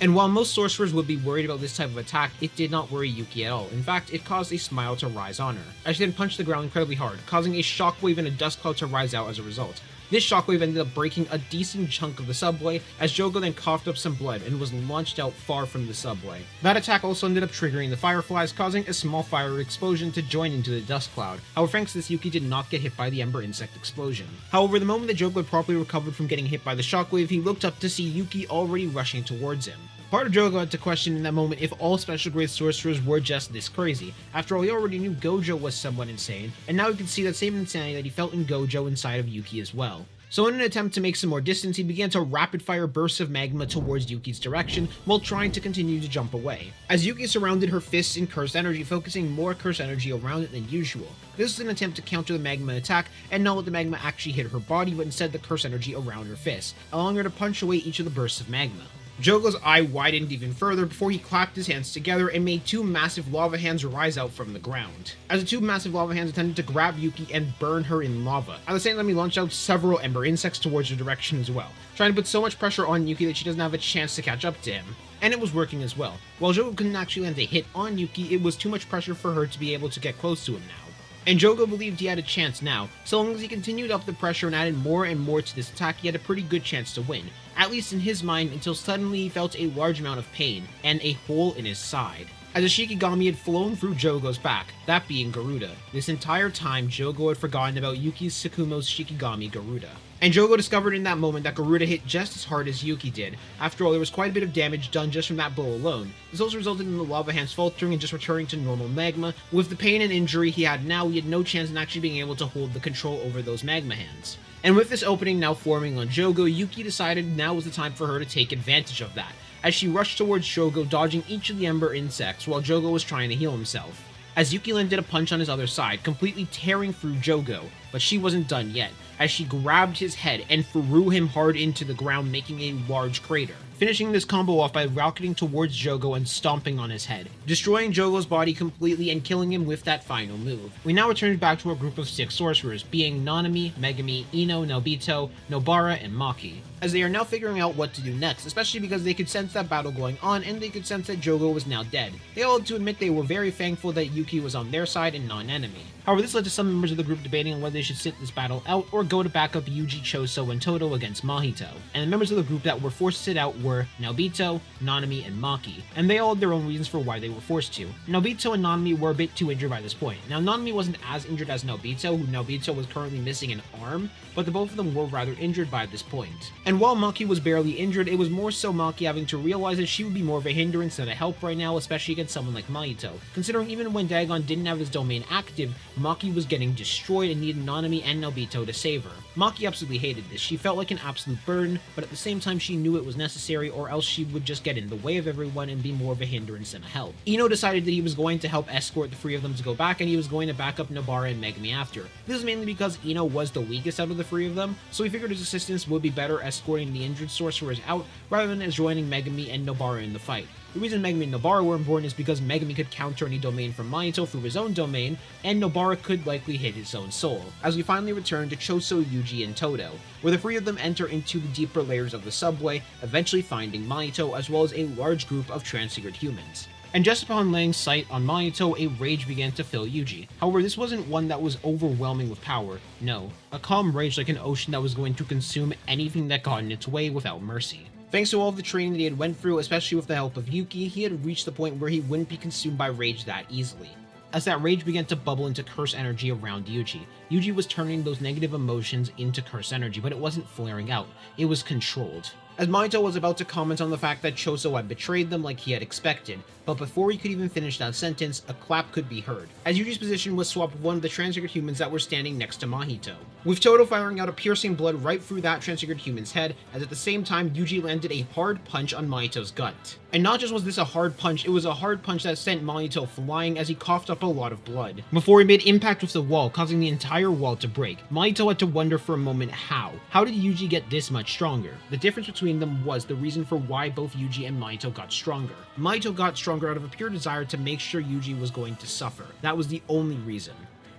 And while most sorcerers would be worried about this type of attack, it did not worry Yuki at all. In fact, it caused a smile to rise on her, as she then punched the ground incredibly hard, causing a shockwave and a dust cloud to rise out as a result. This shockwave ended up breaking a decent chunk of the subway, as Jogo then coughed up some blood and was launched out far from the subway. That attack also ended up triggering the fireflies, causing a small fire explosion to join into the dust cloud. However, thanks to this, Yuki did not get hit by the ember insect explosion. However, the moment that Jogo had properly recovered from getting hit by the shockwave, he looked up to see Yuki already rushing towards him. Part of Jogo had to question in that moment if all special grade sorcerers were just this crazy. After all, he already knew Gojo was somewhat insane, and now he could see that same insanity that he felt in Gojo inside of Yuki as well. So in an attempt to make some more distance, he began to rapid-fire bursts of magma towards Yuki's direction while trying to continue to jump away. As Yuki surrounded her fists in cursed energy, focusing more cursed energy around it than usual. This was an attempt to counter the magma attack and not let the magma actually hit her body, but instead the cursed energy around her fists, allowing her to punch away each of the bursts of magma. Jogo's eye widened even further before he clapped his hands together and made two massive lava hands rise out from the ground. As the two massive lava hands attempted to grab Yuki and burn her in lava. At the same time, he launched out several ember insects towards her direction as well, trying to put so much pressure on Yuki that she doesn't have a chance to catch up to him. And it was working as well. While Jogo couldn't actually land a hit on Yuki, it was too much pressure for her to be able to get close to him now. And Jogo believed he had a chance now. So long as he continued up the pressure and added more and more to this attack, he had a pretty good chance to win. At least in his mind, until suddenly he felt a large amount of pain, and a hole in his side. As a Shikigami had flown through Jogo's back, that being Garuda. This entire time, Jogo had forgotten about Yuki's Tsukumo's Shikigami Garuda. And Jogo discovered in that moment that Garuda hit just as hard as Yuki did. After all, there was quite a bit of damage done just from that blow alone. This also resulted in the lava hands faltering and just returning to normal magma. With the pain and injury he had now, he had no chance in actually being able to hold the control over those magma hands. And with this opening now forming on Jogo, Yuki decided now was the time for her to take advantage of that, as she rushed towards Jogo, dodging each of the ember insects while Jogo was trying to heal himself. As Yuki landed a punch on his other side, completely tearing through Jogo, but she wasn't done yet, as she grabbed his head and threw him hard into the ground, making a large crater. Finishing this combo off by rocketing towards Jogo and stomping on his head, destroying Jogo's body completely and killing him with that final move. We now return back to a group of 6 sorcerers, being Nanami, Megumi, Ino, Nobito, Nobara, and Maki, as they are now figuring out what to do next, especially because they could sense that battle going on and they could sense that Jogo was now dead. They all had to admit they were very thankful that Yuki was on their side and not an enemy. However, this led to some members of the group debating on whether they should sit this battle out or go to back up Yuji, Choso, and Todo against Mahito. And the members of the group that were forced to sit out were Nobito, Nanami, and Maki, and they all had their own reasons for why they were forced to. Nobito and Nanami were a bit too injured by this point. Now, Nanami wasn't as injured as Nobito, who Nobito was currently missing an arm, but the both of them were rather injured by this point. And while Maki was barely injured, it was more so Maki having to realize that she would be more of a hindrance than a help right now, especially against someone like Mahito. Considering even when Dagon didn't have his domain active, Maki was getting destroyed and needed Nanami and Nobito to save her. Maki absolutely hated this. She felt like an absolute burden, but at the same time she knew it was necessary, or else she would just get in the way of everyone and be more of a hindrance than a help. Ino decided that he was going to help escort the 3 of them to go back, and he was going to back up Nobara and Megumi after. This is mainly because Ino was the weakest out of the 3 of them, so he figured his assistance would be better escorting the injured sorcerers out rather than as joining Megumi and Nobara in the fight. The reason Megumi and Nobara were important is because Megumi could counter any domain from Mahito through his own domain, and Nobara could likely hit his own soul. As we finally return to Choso, Yuji, and Todo, where the 3 of them enter into the deeper layers of the subway, eventually finding Mahito as well as a large group of transfigured humans. And just upon laying sight on Mahito, a rage began to fill Yuji. However, this wasn't one that was overwhelming with power, no. A calm rage like an ocean that was going to consume anything that got in its way without mercy. Thanks to all of the training that he had went through, especially with the help of Yuki, he had reached the point where he wouldn't be consumed by rage that easily. As that rage began to bubble into curse energy around Yuji, Yuji was turning those negative emotions into curse energy, but it wasn't flaring out, it was controlled. As Mahito was about to comment on the fact that Choso had betrayed them like he had expected, but before he could even finish that sentence, a clap could be heard, as Yuji's position was swapped with one of the transfigured humans that were standing next to Mahito, with Todo firing out a piercing blood right through that transfigured human's head, as at the same time Yuji landed a hard punch on Mahito's gut. And not just was this a hard punch, it was a hard punch that sent Mahito flying as he coughed up a lot of blood, before he made impact with the wall, causing the entire wall to break. Mahito had to wonder for a moment how. How did Yuji get this much stronger? The difference between them was the reason for why both Yuji and Mahito got stronger. Mahito got stronger out of a pure desire to make sure Yuji was going to suffer. That was the only reason.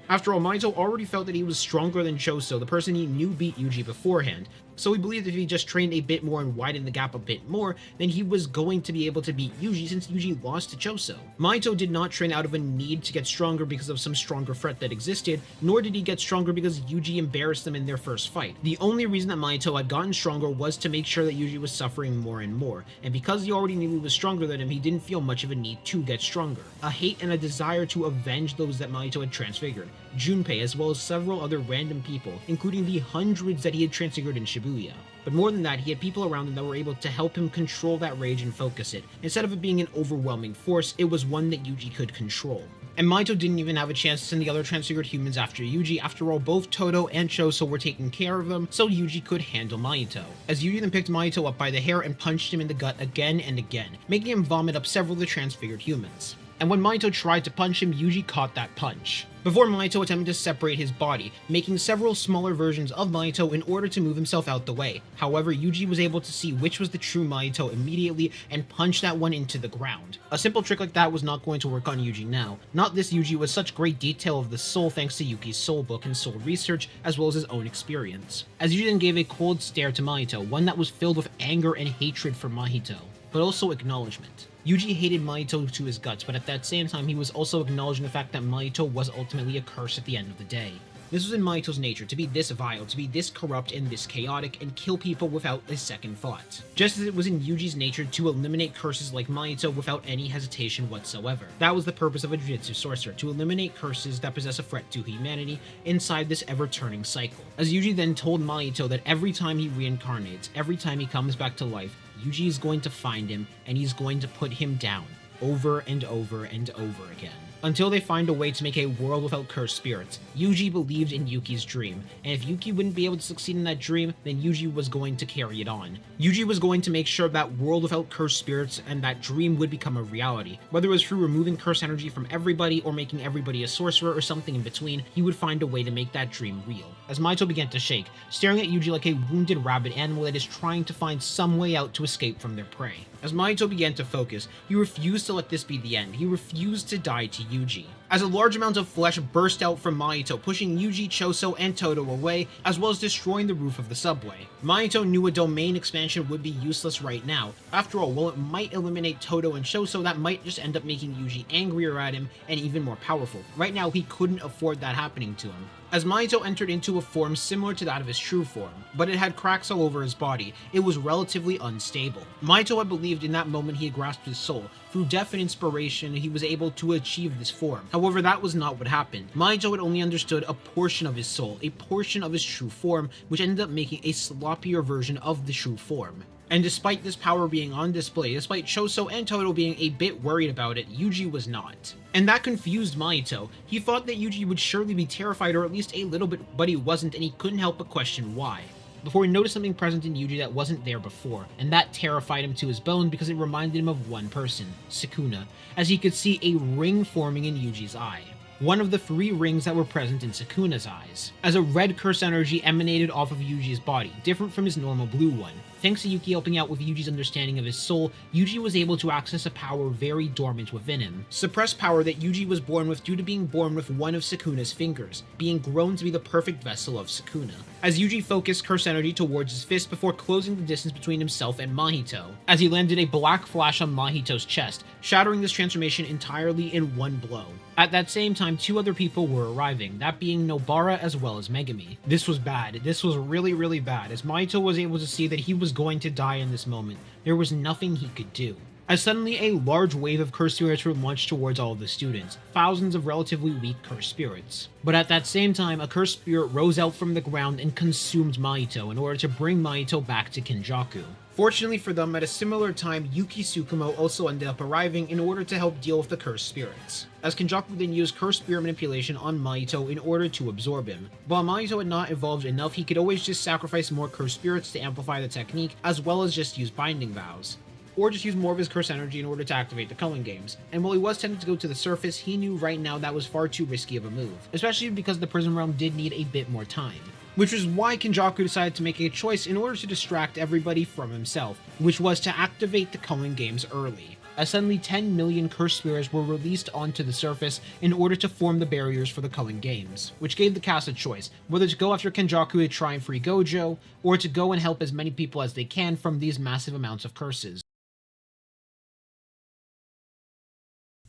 After all, Mahito already felt that he was stronger than Choso, the person he knew beat Yuji beforehand, so he believed if he just trained a bit more and widened the gap a bit more, then he was going to be able to beat Yuji since Yuji lost to Choso. Mahito did not train out of a need to get stronger because of some stronger threat that existed, nor did he get stronger because Yuji embarrassed them in their first fight. The only reason that Mahito had gotten stronger was to make sure that Yuji was suffering more and more, and because he already knew he was stronger than him, he didn't feel much of a need to get stronger. A hate and a desire to avenge those that Mahito had transfigured, Junpei as well as several other random people, including the hundreds that he had transfigured in Shibuya, Shibuya. But more than that, he had people around him that were able to help him control that rage and focus it. Instead of it being an overwhelming force, it was one that Yuji could control. And Mahito didn't even have a chance to send the other transfigured humans after Yuji. After all, both Todo and Choso were taking care of them, so Yuji could handle Mahito. As Yuji then picked Mahito up by the hair and punched him in the gut again and again, making him vomit up several of the transfigured humans. And when Mahito tried to punch him, Yuji caught that punch, before Mahito attempted to separate his body, making several smaller versions of Mahito in order to move himself out the way. However, Yuji was able to see which was the true Mahito immediately and punch that one into the ground. A simple trick like that was not going to work on Yuji now. Not this Yuji with such great detail of the soul thanks to Yuki's soul book and soul research, as well as his own experience. As Yuji then gave a cold stare to Mahito, one that was filled with anger and hatred for Mahito, but also acknowledgement. Yuji hated Mahito to his guts, but at that same time he was also acknowledging the fact that Mahito was ultimately a curse at the end of the day. This was in Mahito's nature, to be this vile, to be this corrupt and this chaotic, and kill people without a second thought. Just as it was in Yuji's nature to eliminate curses like Mahito without any hesitation whatsoever. That was the purpose of a Jujutsu sorcerer, to eliminate curses that possess a threat to humanity inside this ever-turning cycle. As Yuji then told Mahito that every time he reincarnates, every time he comes back to life, Yuji is going to find him, and he's going to put him down, over and over and over again, until they find a way to make a world without cursed spirits. Yuji believed in Yuki's dream, and if Yuki wouldn't be able to succeed in that dream, then Yuji was going to carry it on. Yuji was going to make sure that world without cursed spirits and that dream would become a reality. Whether it was through removing cursed energy from everybody or making everybody a sorcerer or something in between, he would find a way to make that dream real. As Mahito began to shake, staring at Yuji like a wounded rabid animal that is trying to find some way out to escape from their prey. As Mahito began to focus, he refused to let this be the end. He refused to die to Yuji. As a large amount of flesh burst out from Mahito, pushing Yuji, Choso, and Todo away, as well as destroying the roof of the subway. Mahito knew a domain expansion would be useless right now. After all, while it might eliminate Todo and Choso, that might just end up making Yuji angrier at him and even more powerful. Right now, he couldn't afford that happening to him. As Mahito entered into a form similar to that of his true form, but it had cracks all over his body, it was relatively unstable. Mahito had believed in that moment he had grasped his soul. Through death and inspiration, he was able to achieve this form. However, that was not what happened. Mahito had only understood a portion of his soul, a portion of his true form, which ended up making a sloppier version of the true form. And despite this power being on display, despite Choso and Todo being a bit worried about it, Yuji was not. And that confused Mahito. He thought that Yuji would surely be terrified, or at least a little bit, but he wasn't, and he couldn't help but question why. Before he noticed something present in Yuji that wasn't there before, and that terrified him to his bone because it reminded him of one person, Sukuna, as he could see a ring forming in Yuji's eye. One of the 3 rings that were present in Sukuna's eyes, as a red curse energy emanated off of Yuji's body, different from his normal blue one. Thanks to Yuki helping out with Yuji's understanding of his soul, Yuji was able to access a power very dormant within him. Suppressed power that Yuji was born with due to being born with one of Sukuna's fingers, being grown to be the perfect vessel of Sukuna. As Yuji focused curse energy towards his fist before closing the distance between himself and Mahito, as he landed a black flash on Mahito's chest, shattering this transformation entirely in one blow. At that same time, 2 other people were arriving, that being Nobara as well as Megumi. This was bad. This was really bad, as Mahito was able to see that he was going to die in this moment. There was nothing he could do. As suddenly a large wave of cursed spirits were launched towards all of the students, thousands of relatively weak cursed spirits. But at that same time, a cursed spirit rose out from the ground and consumed Mahito in order to bring Mahito back to Kenjaku. Fortunately for them, at a similar time, Yuki Tsukumo also ended up arriving in order to help deal with the cursed spirits, as Kenjaku then used cursed spirit manipulation on Mahito in order to absorb him. While Mahito had not evolved enough, he could always just sacrifice more cursed spirits to amplify the technique, as well as just use binding vows, or just use more of his curse energy in order to activate the culling games. And while he was tempted to go to the surface, he knew right now that was far too risky of a move, especially because the prison realm did need a bit more time. Which was why Kenjaku decided to make a choice in order to distract everybody from himself, which was to activate the culling games early. As suddenly 10 million cursed spirits were released onto the surface in order to form the barriers for the culling games, which gave the cast a choice, whether to go after Kenjaku to try and free Gojo, or to go and help as many people as they can from these massive amounts of curses.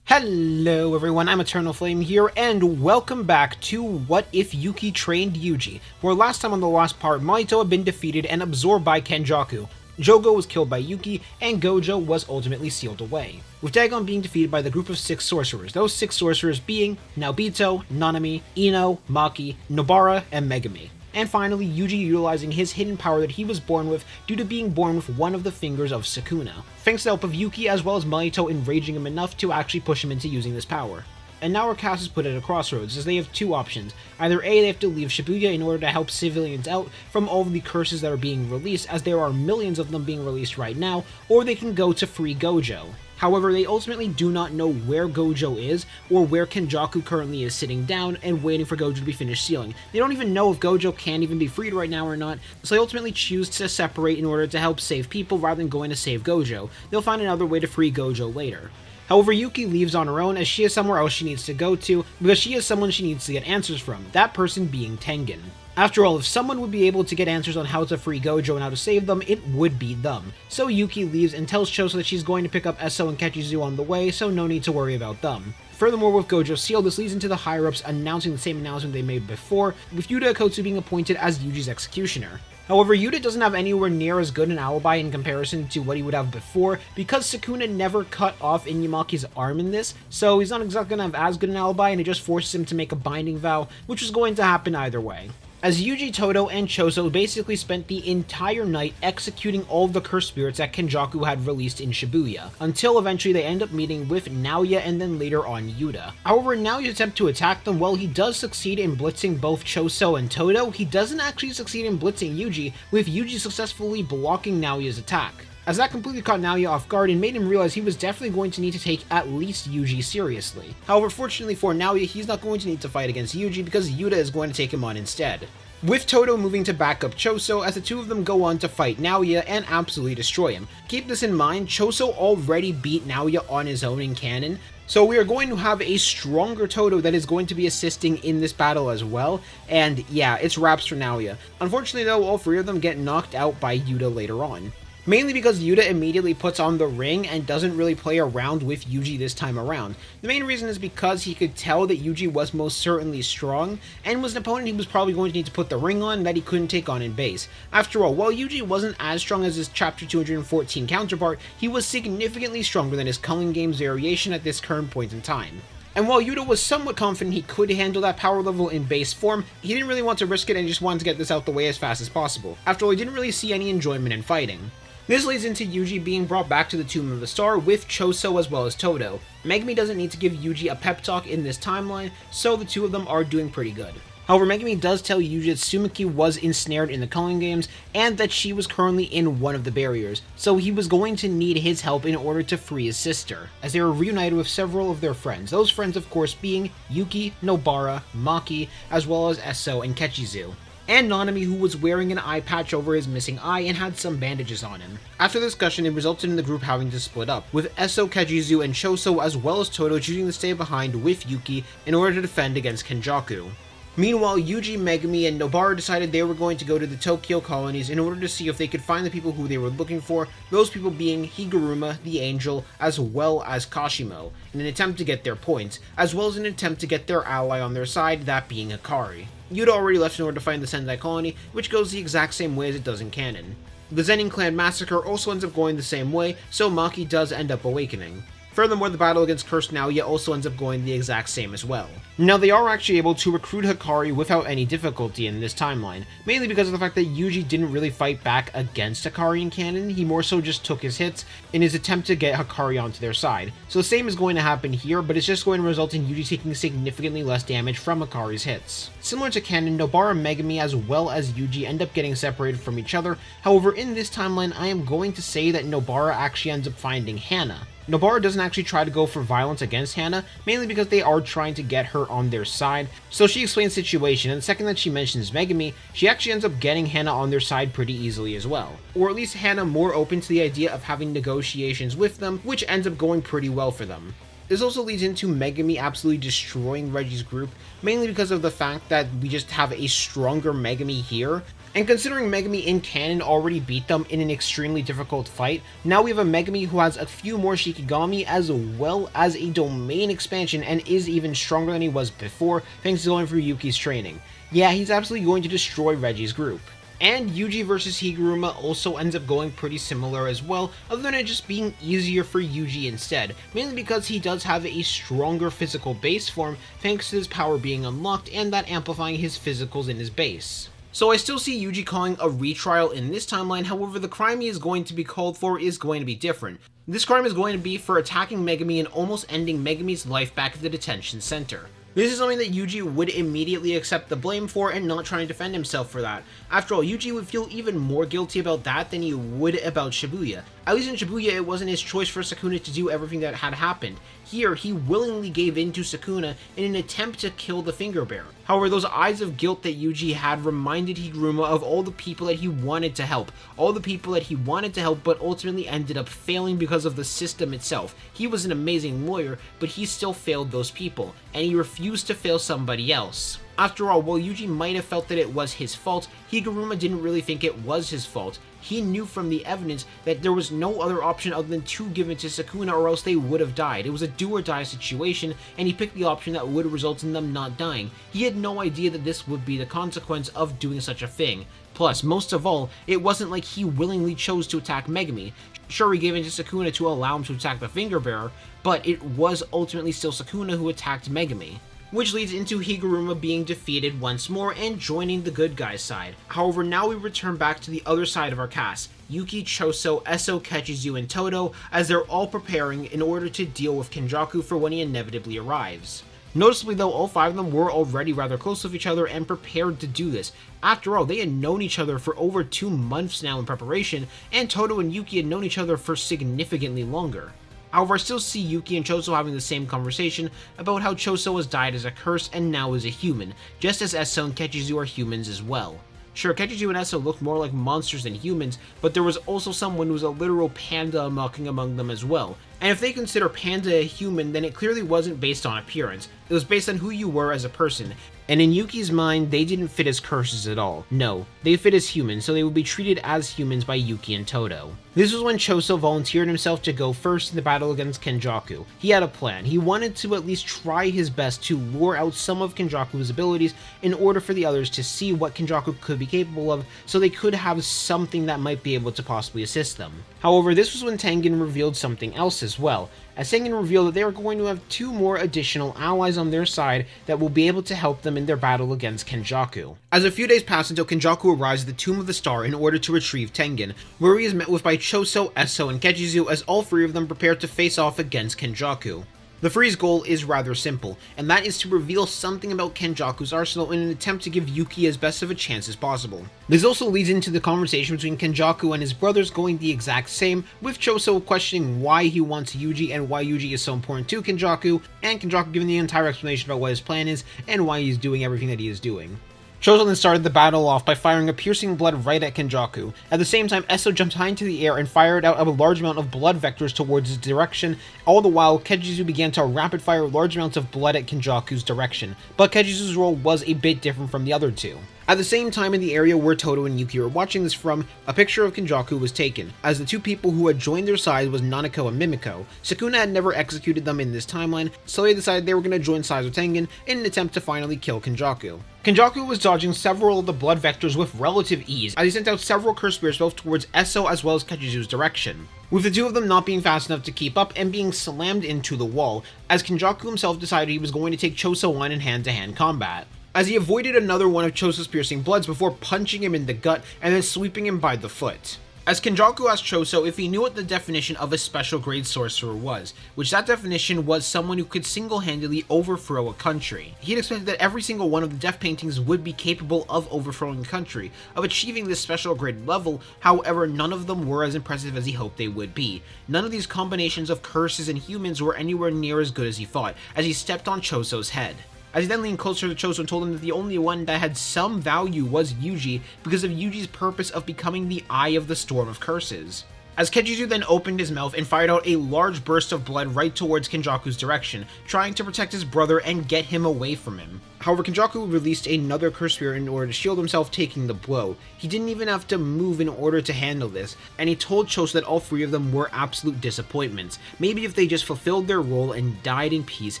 Hello everyone, I'm Eternal Flame here, and welcome back to What If Yuki Trained Yuji, where last time on the last part, Mahito had been defeated and absorbed by Kenjaku, Jogo was killed by Yuki, and Gojo was ultimately sealed away, with Dagon being defeated by the group of 6 sorcerers, those 6 sorcerers being Naobito, Nanami, Ino, Maki, Nobara, and Megumi. And finally, Yuji utilizing his hidden power that he was born with due to being born with one of the fingers of Sukuna, thanks to the help of Yuki as well as Mahito enraging him enough to actually push him into using this power. And now our cast is put at a crossroads, as they have two options. Either A, they have to leave Shibuya in order to help civilians out from all of the curses that are being released, as there are millions of them being released right now, or they can go to free Gojo. However, they ultimately do not know where Gojo is, or where Kenjaku currently is sitting down and waiting for Gojo to be finished sealing. They don't even know if Gojo can even be freed right now or not, so they ultimately choose to separate in order to help save people rather than going to save Gojo. They'll find another way to free Gojo later. However, Yuki leaves on her own as she has somewhere else she needs to go to because she has someone she needs to get answers from, that person being Tengen. After all, if someone would be able to get answers on how to free Gojo and how to save them, it would be them. So Yuki leaves and tells Choso that she's going to pick up Esso and Kechizu on the way, so no need to worry about them. Furthermore, with Gojo sealed, this leads into the higher-ups announcing the same announcement they made before, with Yuta Akotsu being appointed as Yuji's executioner. However, Yuta doesn't have anywhere near as good an alibi in comparison to what he would have before, because Sukuna never cut off Inumaki's arm in this, so he's not exactly going to have as good an alibi, and it just forces him to make a binding vow, which is going to happen either way. As Yuji, Todo, and Choso basically spent the entire night executing all of the cursed spirits that Kenjaku had released in Shibuya, until eventually they end up meeting with Naoya and then later on Yuta. However, in Naoya's attempt to attack them, while he does succeed in blitzing both Choso and Todo, he doesn't actually succeed in blitzing Yuji, with Yuji successfully blocking Naoya's attack, as that completely caught Naoya off guard and made him realize he was definitely going to need to take at least Yuji seriously. However, fortunately for Naoya, he's not going to need to fight against Yuji because Yuta is going to take him on instead, with Todo moving to back up Choso as the two of them go on to fight Naoya and absolutely destroy him. Keep this in mind, Choso already beat Naoya on his own in canon, so we are going to have a stronger Todo that is going to be assisting in this battle as well, and yeah, it's wraps for Naoya. Unfortunately though, all three of them get knocked out by Yuta later on, mainly because Yuta immediately puts on the ring and doesn't really play around with Yuji this time around. The main reason is because he could tell that Yuji was most certainly strong, and was an opponent he was probably going to need to put the ring on that he couldn't take on in base. After all, while Yuji wasn't as strong as his Chapter 214 counterpart, he was significantly stronger than his Culling Games variation at this current point in time. And while Yuta was somewhat confident he could handle that power level in base form, he didn't really want to risk it and just wanted to get this out the way as fast as possible. After all, he didn't really see any enjoyment in fighting. This leads into Yuji being brought back to the Tomb of the Star with Choso as well as Todo. Megumi doesn't need to give Yuji a pep talk in this timeline, so the two of them are doing pretty good. However, Megumi does tell Yuji that Tsumaki was ensnared in the Culling Games, and that she was currently in one of the barriers, so he was going to need his help in order to free his sister, as they were reunited with several of their friends, those friends of course being Yuki, Nobara, Maki, as well as Esso and Kechizu, and Nanami, who was wearing an eye patch over his missing eye and had some bandages on him. After the discussion, it resulted in the group having to split up, with Esso, Kechizu, and Choso as well as Todo choosing to stay behind with Yuki in order to defend against Kenjaku. Meanwhile, Yuji, Megumi, and Nobara decided they were going to go to the Tokyo colonies in order to see if they could find the people who they were looking for, those people being Higuruma, the Angel, as well as Kashimo, in an attempt to get their points, as well as an attempt to get their ally on their side, that being Hikari. Yuta already left in order to find the Sendai colony, which goes the exact same way as it does in canon. The Zenin clan massacre also ends up going the same way, so Maki does end up awakening. Furthermore, the battle against Cursed Naoya also ends up going the exact same as well. Now, they are actually able to recruit Hikari without any difficulty in this timeline, mainly because of the fact that Yuji didn't really fight back against Hikari in canon, he more so just took his hits in his attempt to get Hikari onto their side. So the same is going to happen here, but it's just going to result in Yuji taking significantly less damage from Hikari's hits. Similar to canon, Nobara, Megumi, as well as Yuji end up getting separated from each other. However, in this timeline, I am going to say that Nobara actually ends up finding Hana. Nobara doesn't actually try to go for violence against Hana, mainly because they are trying to get her on their side, so she explains the situation, and the second that she mentions Megumi, she actually ends up getting Hana on their side pretty easily as well. Or at least Hana more open to the idea of having negotiations with them, which ends up going pretty well for them. This also leads into Megumi absolutely destroying Regi's group, mainly because of the fact that we just have a stronger Megumi here. And considering Megumi in canon already beat them in an extremely difficult fight, now we have a Megumi who has a few more Shikigami as well as a domain expansion and is even stronger than he was before thanks to going through Yuki's training. Yeah, he's absolutely going to destroy Regi's group. And Yuji versus Higuruma also ends up going pretty similar as well, other than it just being easier for Yuji instead, mainly because he does have a stronger physical base form thanks to his power being unlocked and that amplifying his physicals in his base. So I still see Yuji calling a retrial in this timeline, however the crime he is going to be called for is going to be different. This crime is going to be for attacking Megami and almost ending Megami's life back at the detention center. This is something that Yuji would immediately accept the blame for and not try and defend himself for that. After all, Yuji would feel even more guilty about that than he would about Shibuya. At least in Shibuya, it wasn't his choice for Sukuna to do everything that had happened. Here, he willingly gave in to Sukuna in an attempt to kill the finger bearer. However, those eyes of guilt that Yuji had reminded Higuruma of all the people that he wanted to help. All the people that he wanted to help but ultimately ended up failing because of the system itself. He was an amazing lawyer, but he still failed those people, and he refused to fail somebody else. After all, while Yuji might have felt that it was his fault, Higuruma didn't really think it was his fault. He knew from the evidence that there was no other option other than to give it to Sukuna or else they would have died. It was a do or die situation, and he picked the option that would result in them not dying. He had no idea that this would be the consequence of doing such a thing. Plus, most of all, it wasn't like he willingly chose to attack Megami. Sure, he gave in to Sukuna to allow him to attack the finger bearer, but it was ultimately still Sukuna who attacked Megami. Which leads into Higuruma being defeated once more and joining the good guys' side. However, now we return back to the other side of our cast, Yuki, Choso, Eso, Kechizu, and Todo, as they're all preparing in order to deal with Kenjaku for when he inevitably arrives. Noticeably though, all 5 of them were already rather close with each other and prepared to do this. After all, they had known each other for over 2 months now in preparation, and Todo and Yuki had known each other for significantly longer. However, I still see Yuki and Choso having the same conversation about how Choso has died as a curse and now is a human, just as Eso and Kechizu are humans as well. Sure, Kechizu and Eso looked more like monsters than humans, but there was also someone who was a literal panda walking among them as well. And if they consider Panda a human, then it clearly wasn't based on appearance. It was based on who you were as a person. And in Yuki's mind, they didn't fit as curses at all. No, they fit as humans, so they would be treated as humans by Yuki and Todo. This was when Choso volunteered himself to go first in the battle against Kenjaku. He had a plan. He wanted to at least try his best to lure out some of Kenjaku's abilities in order for the others to see what Kenjaku could be capable of, so they could have something that might be able to possibly assist them. However, this was when Tengen revealed something else as well, as Tengen revealed that they are going to have 2 more additional allies on their side that will be able to help them in their battle against Kenjaku. As a few days pass until Kenjaku arrives at the Tomb of the Star in order to retrieve Tengen, where he is met with by Choso, Eso, and Kechizu as all 3 of them prepare to face off against Kenjaku. The Free's goal is rather simple, and that is to reveal something about Kenjaku's arsenal in an attempt to give Yuki as best of a chance as possible. This also leads into the conversation between Kenjaku and his brothers going the exact same, with Choso questioning why he wants Yuji and why Yuji is so important to Kenjaku, and Kenjaku giving the entire explanation about what his plan is and why he's doing everything that he is doing. Choso then started the battle off by firing a piercing blood right at Kenjaku. At the same time, Eso jumped high into the air and fired out a large amount of blood vectors towards his direction. All the while, Kechizu began to rapid-fire large amounts of blood at Kenjaku's direction, but Kechizu's role was a bit different from the other 2. At the same time, in the area where Todo and Yuki were watching this from, a picture of Kenjaku was taken, as the 2 people who had joined their side was Nanako and Mimiko. Sukuna had never executed them in this timeline, so they decided they were going to join sides with Tengen in an attempt to finally kill Kenjaku. Kenjaku was dodging several of the blood vectors with relative ease, as he sent out several curse spears both towards Eso as well as Kechizu's direction, with the 2 of them not being fast enough to keep up and being slammed into the wall, as Kenjaku himself decided he was going to take Choso on in hand-to-hand combat, as he avoided another one of Choso's piercing bloods before punching him in the gut and then sweeping him by the foot. As Kenjaku asked Choso if he knew what the definition of a special grade sorcerer was, which that definition was someone who could single-handedly overthrow a country. He had expected that every single one of the death paintings would be capable of overthrowing a country, of achieving this special grade level, however none of them were as impressive as he hoped they would be. None of these combinations of curses and humans were anywhere near as good as he thought, as he stepped on Choso's head. As he then leaned closer to Choso and told him that the only one that had some value was Yuji, because of Yuji's purpose of becoming the eye of the storm of curses. As Kechizu then opened his mouth and fired out a large burst of blood right towards Kenjaku's direction, trying to protect his brother and get him away from him. However, Kenjaku released another curse spear in order to shield himself taking the blow. He didn't even have to move in order to handle this, and he told Choso that all 3 of them were absolute disappointments. Maybe if they just fulfilled their role and died in peace,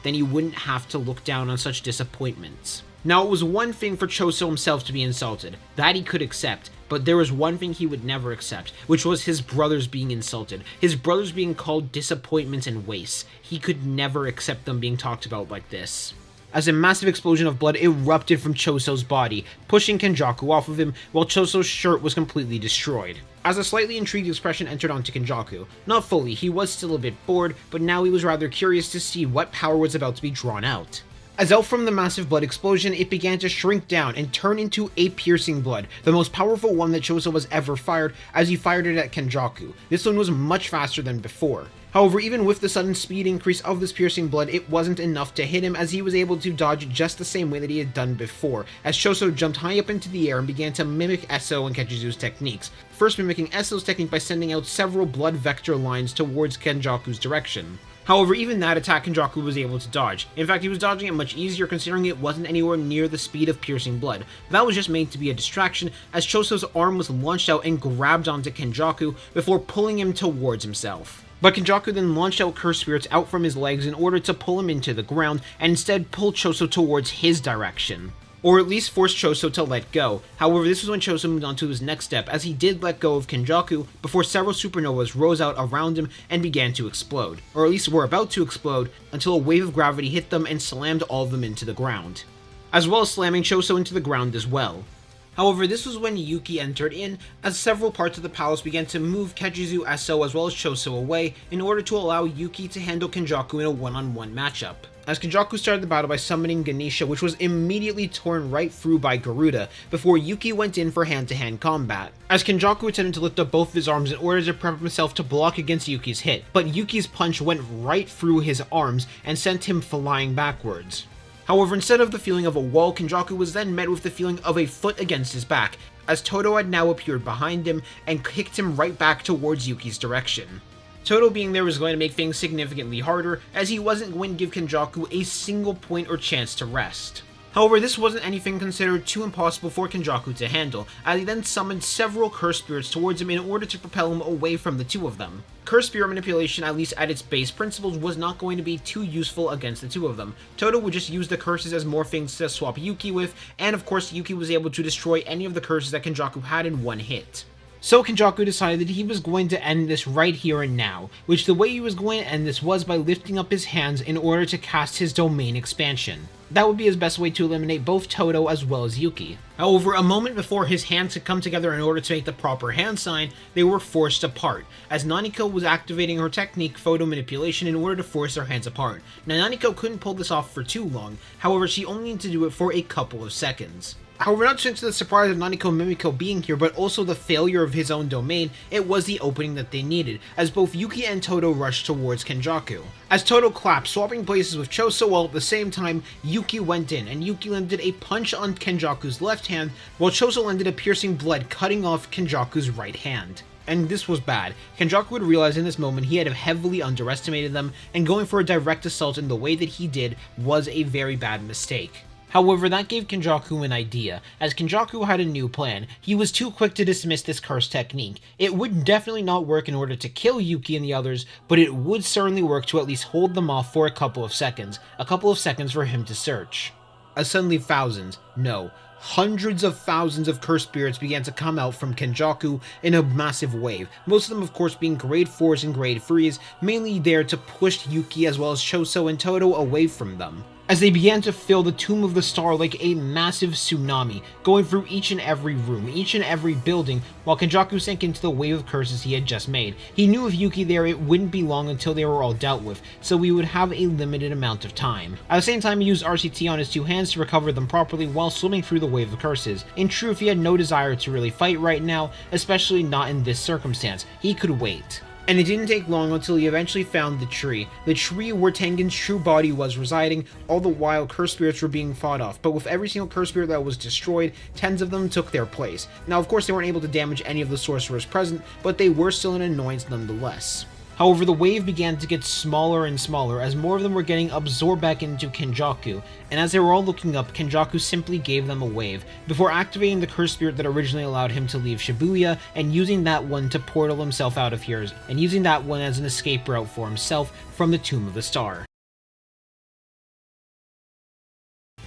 then he wouldn't have to look down on such disappointments. Now, it was one thing for Choso himself to be insulted, that he could accept, but there was one thing he would never accept, which was his brothers being insulted, his brothers being called disappointments and wastes. He could never accept them being talked about like this. as a massive explosion of blood erupted from Choso's body, pushing Kenjaku off of him while Choso's shirt was completely destroyed. As a slightly intrigued expression entered onto Kenjaku, not fully, he was still a bit bored, but now he was rather curious to see what power was about to be drawn out. As out from the massive blood explosion, it began to shrink down and turn into a piercing blood, the most powerful one that Choso has ever fired, as he fired it at Kenjaku. This one was much faster than before. However, even with the sudden speed increase of this piercing blood, it wasn't enough to hit him, as he was able to dodge just the same way that he had done before, as Choso jumped high up into the air and began to mimic Eso and Kechizu's techniques, first mimicking Eso's technique by sending out several blood vector lines towards Kenjaku's direction. However, even that attack Kenjaku was able to dodge. In fact, he was dodging it much easier considering it wasn't anywhere near the speed of piercing blood. That was just made to be a distraction, as Choso's arm was launched out and grabbed onto Kenjaku before pulling him towards himself. But Kenjaku then launched out curse spirits out from his legs in order to pull him into the ground, and instead pulled Choso towards his direction. Or at least forced Choso to let go. However, this was when Choso moved on to his next step, as he did let go of Kenjaku before several supernovas rose out around him and began to explode. Or at least were about to explode, until a wave of gravity hit them and slammed all of them into the ground. As well as slamming Choso into the ground as well. However, this was when Yuki entered in, as several parts of the palace began to move Kechizu, Eso, as well as Choso away in order to allow Yuki to handle Kenjaku in a one-on-one matchup. As Kenjaku started the battle by summoning Ganesha, which was immediately torn right through by Garuda, before Yuki went in for hand-to-hand combat. As Kenjaku attempted to lift up both of his arms in order to prep himself to block against Yuki's hit, but Yuki's punch went right through his arms and sent him flying backwards. However, instead of the feeling of a wall, Kenjaku was then met with the feeling of a foot against his back, as Todo had now appeared behind him and kicked him right back towards Yuki's direction. Todo being there was going to make things significantly harder, as he wasn't going to give Kenjaku a single point or chance to rest. However, this wasn't anything considered too impossible for Kenjaku to handle, as he then summoned several curse spirits towards him in order to propel him away from the two of them. Curse spirit manipulation, at least at its base principles, was not going to be too useful against the two of them. Todo would just use the curses as more things to swap Yuki with, and of course Yuki was able to destroy any of the curses that Kenjaku had in one hit. So Kenjaku decided that he was going to end this right here and now, which the way he was going to end this was by lifting up his hands in order to cast his domain expansion. That would be his best way to eliminate both Todo as well as Yuki. However, a moment before his hands could come together in order to make the proper hand sign, they were forced apart, as Naniko was activating her technique photo manipulation in order to force their hands apart. Now Naniko couldn't pull this off for too long, however she only needed to do it for a couple of seconds. However, not just the surprise of Naniko Mimiko being here, but also the failure of his own domain, it was the opening that they needed, as both Yuki and Todo rushed towards Kenjaku. As Todo clapped, swapping places with Choso, while at the same time, Yuki went in, and Yuki landed a punch on Kenjaku's left hand, while Choso landed a piercing blood cutting off Kenjaku's right hand. And this was bad. Kenjaku would realize in this moment he had heavily underestimated them, and going for a direct assault in the way that he did was a very bad mistake. However, that gave Kenjaku an idea, as Kenjaku had a new plan. He was too quick to dismiss this curse technique. It would definitely not work in order to kill Yuki and the others, but it would certainly work to at least hold them off for a couple of seconds for him to search. As suddenly thousands, no, hundreds of thousands of curse spirits began to come out from Kenjaku in a massive wave, most of them of course being grade 4s and grade 3s, mainly there to push Yuki as well as Choso and Todo away from them, as they began to fill the Tomb of the Star like a massive tsunami, going through each and every room, each and every building, while Kenjaku sank into the wave of curses he had just made. He knew with Yuki there it wouldn't be long until they were all dealt with, so we would have a limited amount of time. At the same time, he used RCT on his two hands to recover them properly while swimming through the wave of curses. In truth, he had no desire to really fight right now, especially not in this circumstance. He could wait. And it didn't take long until he eventually found the tree where Tengen's true body was residing. All the while curse spirits were being fought off, but with every single curse spirit that was destroyed, tens of them took their place. Now of course they weren't able to damage any of the sorcerers present, but they were still an annoyance nonetheless. However, the wave began to get smaller and smaller as more of them were getting absorbed back into Kenjaku, and as they were all looking up, Kenjaku simply gave them a wave, before activating the curse spirit that originally allowed him to leave Shibuya, and using that one to portal himself out of here, and using that one as an escape route for himself from the Tomb of the Star.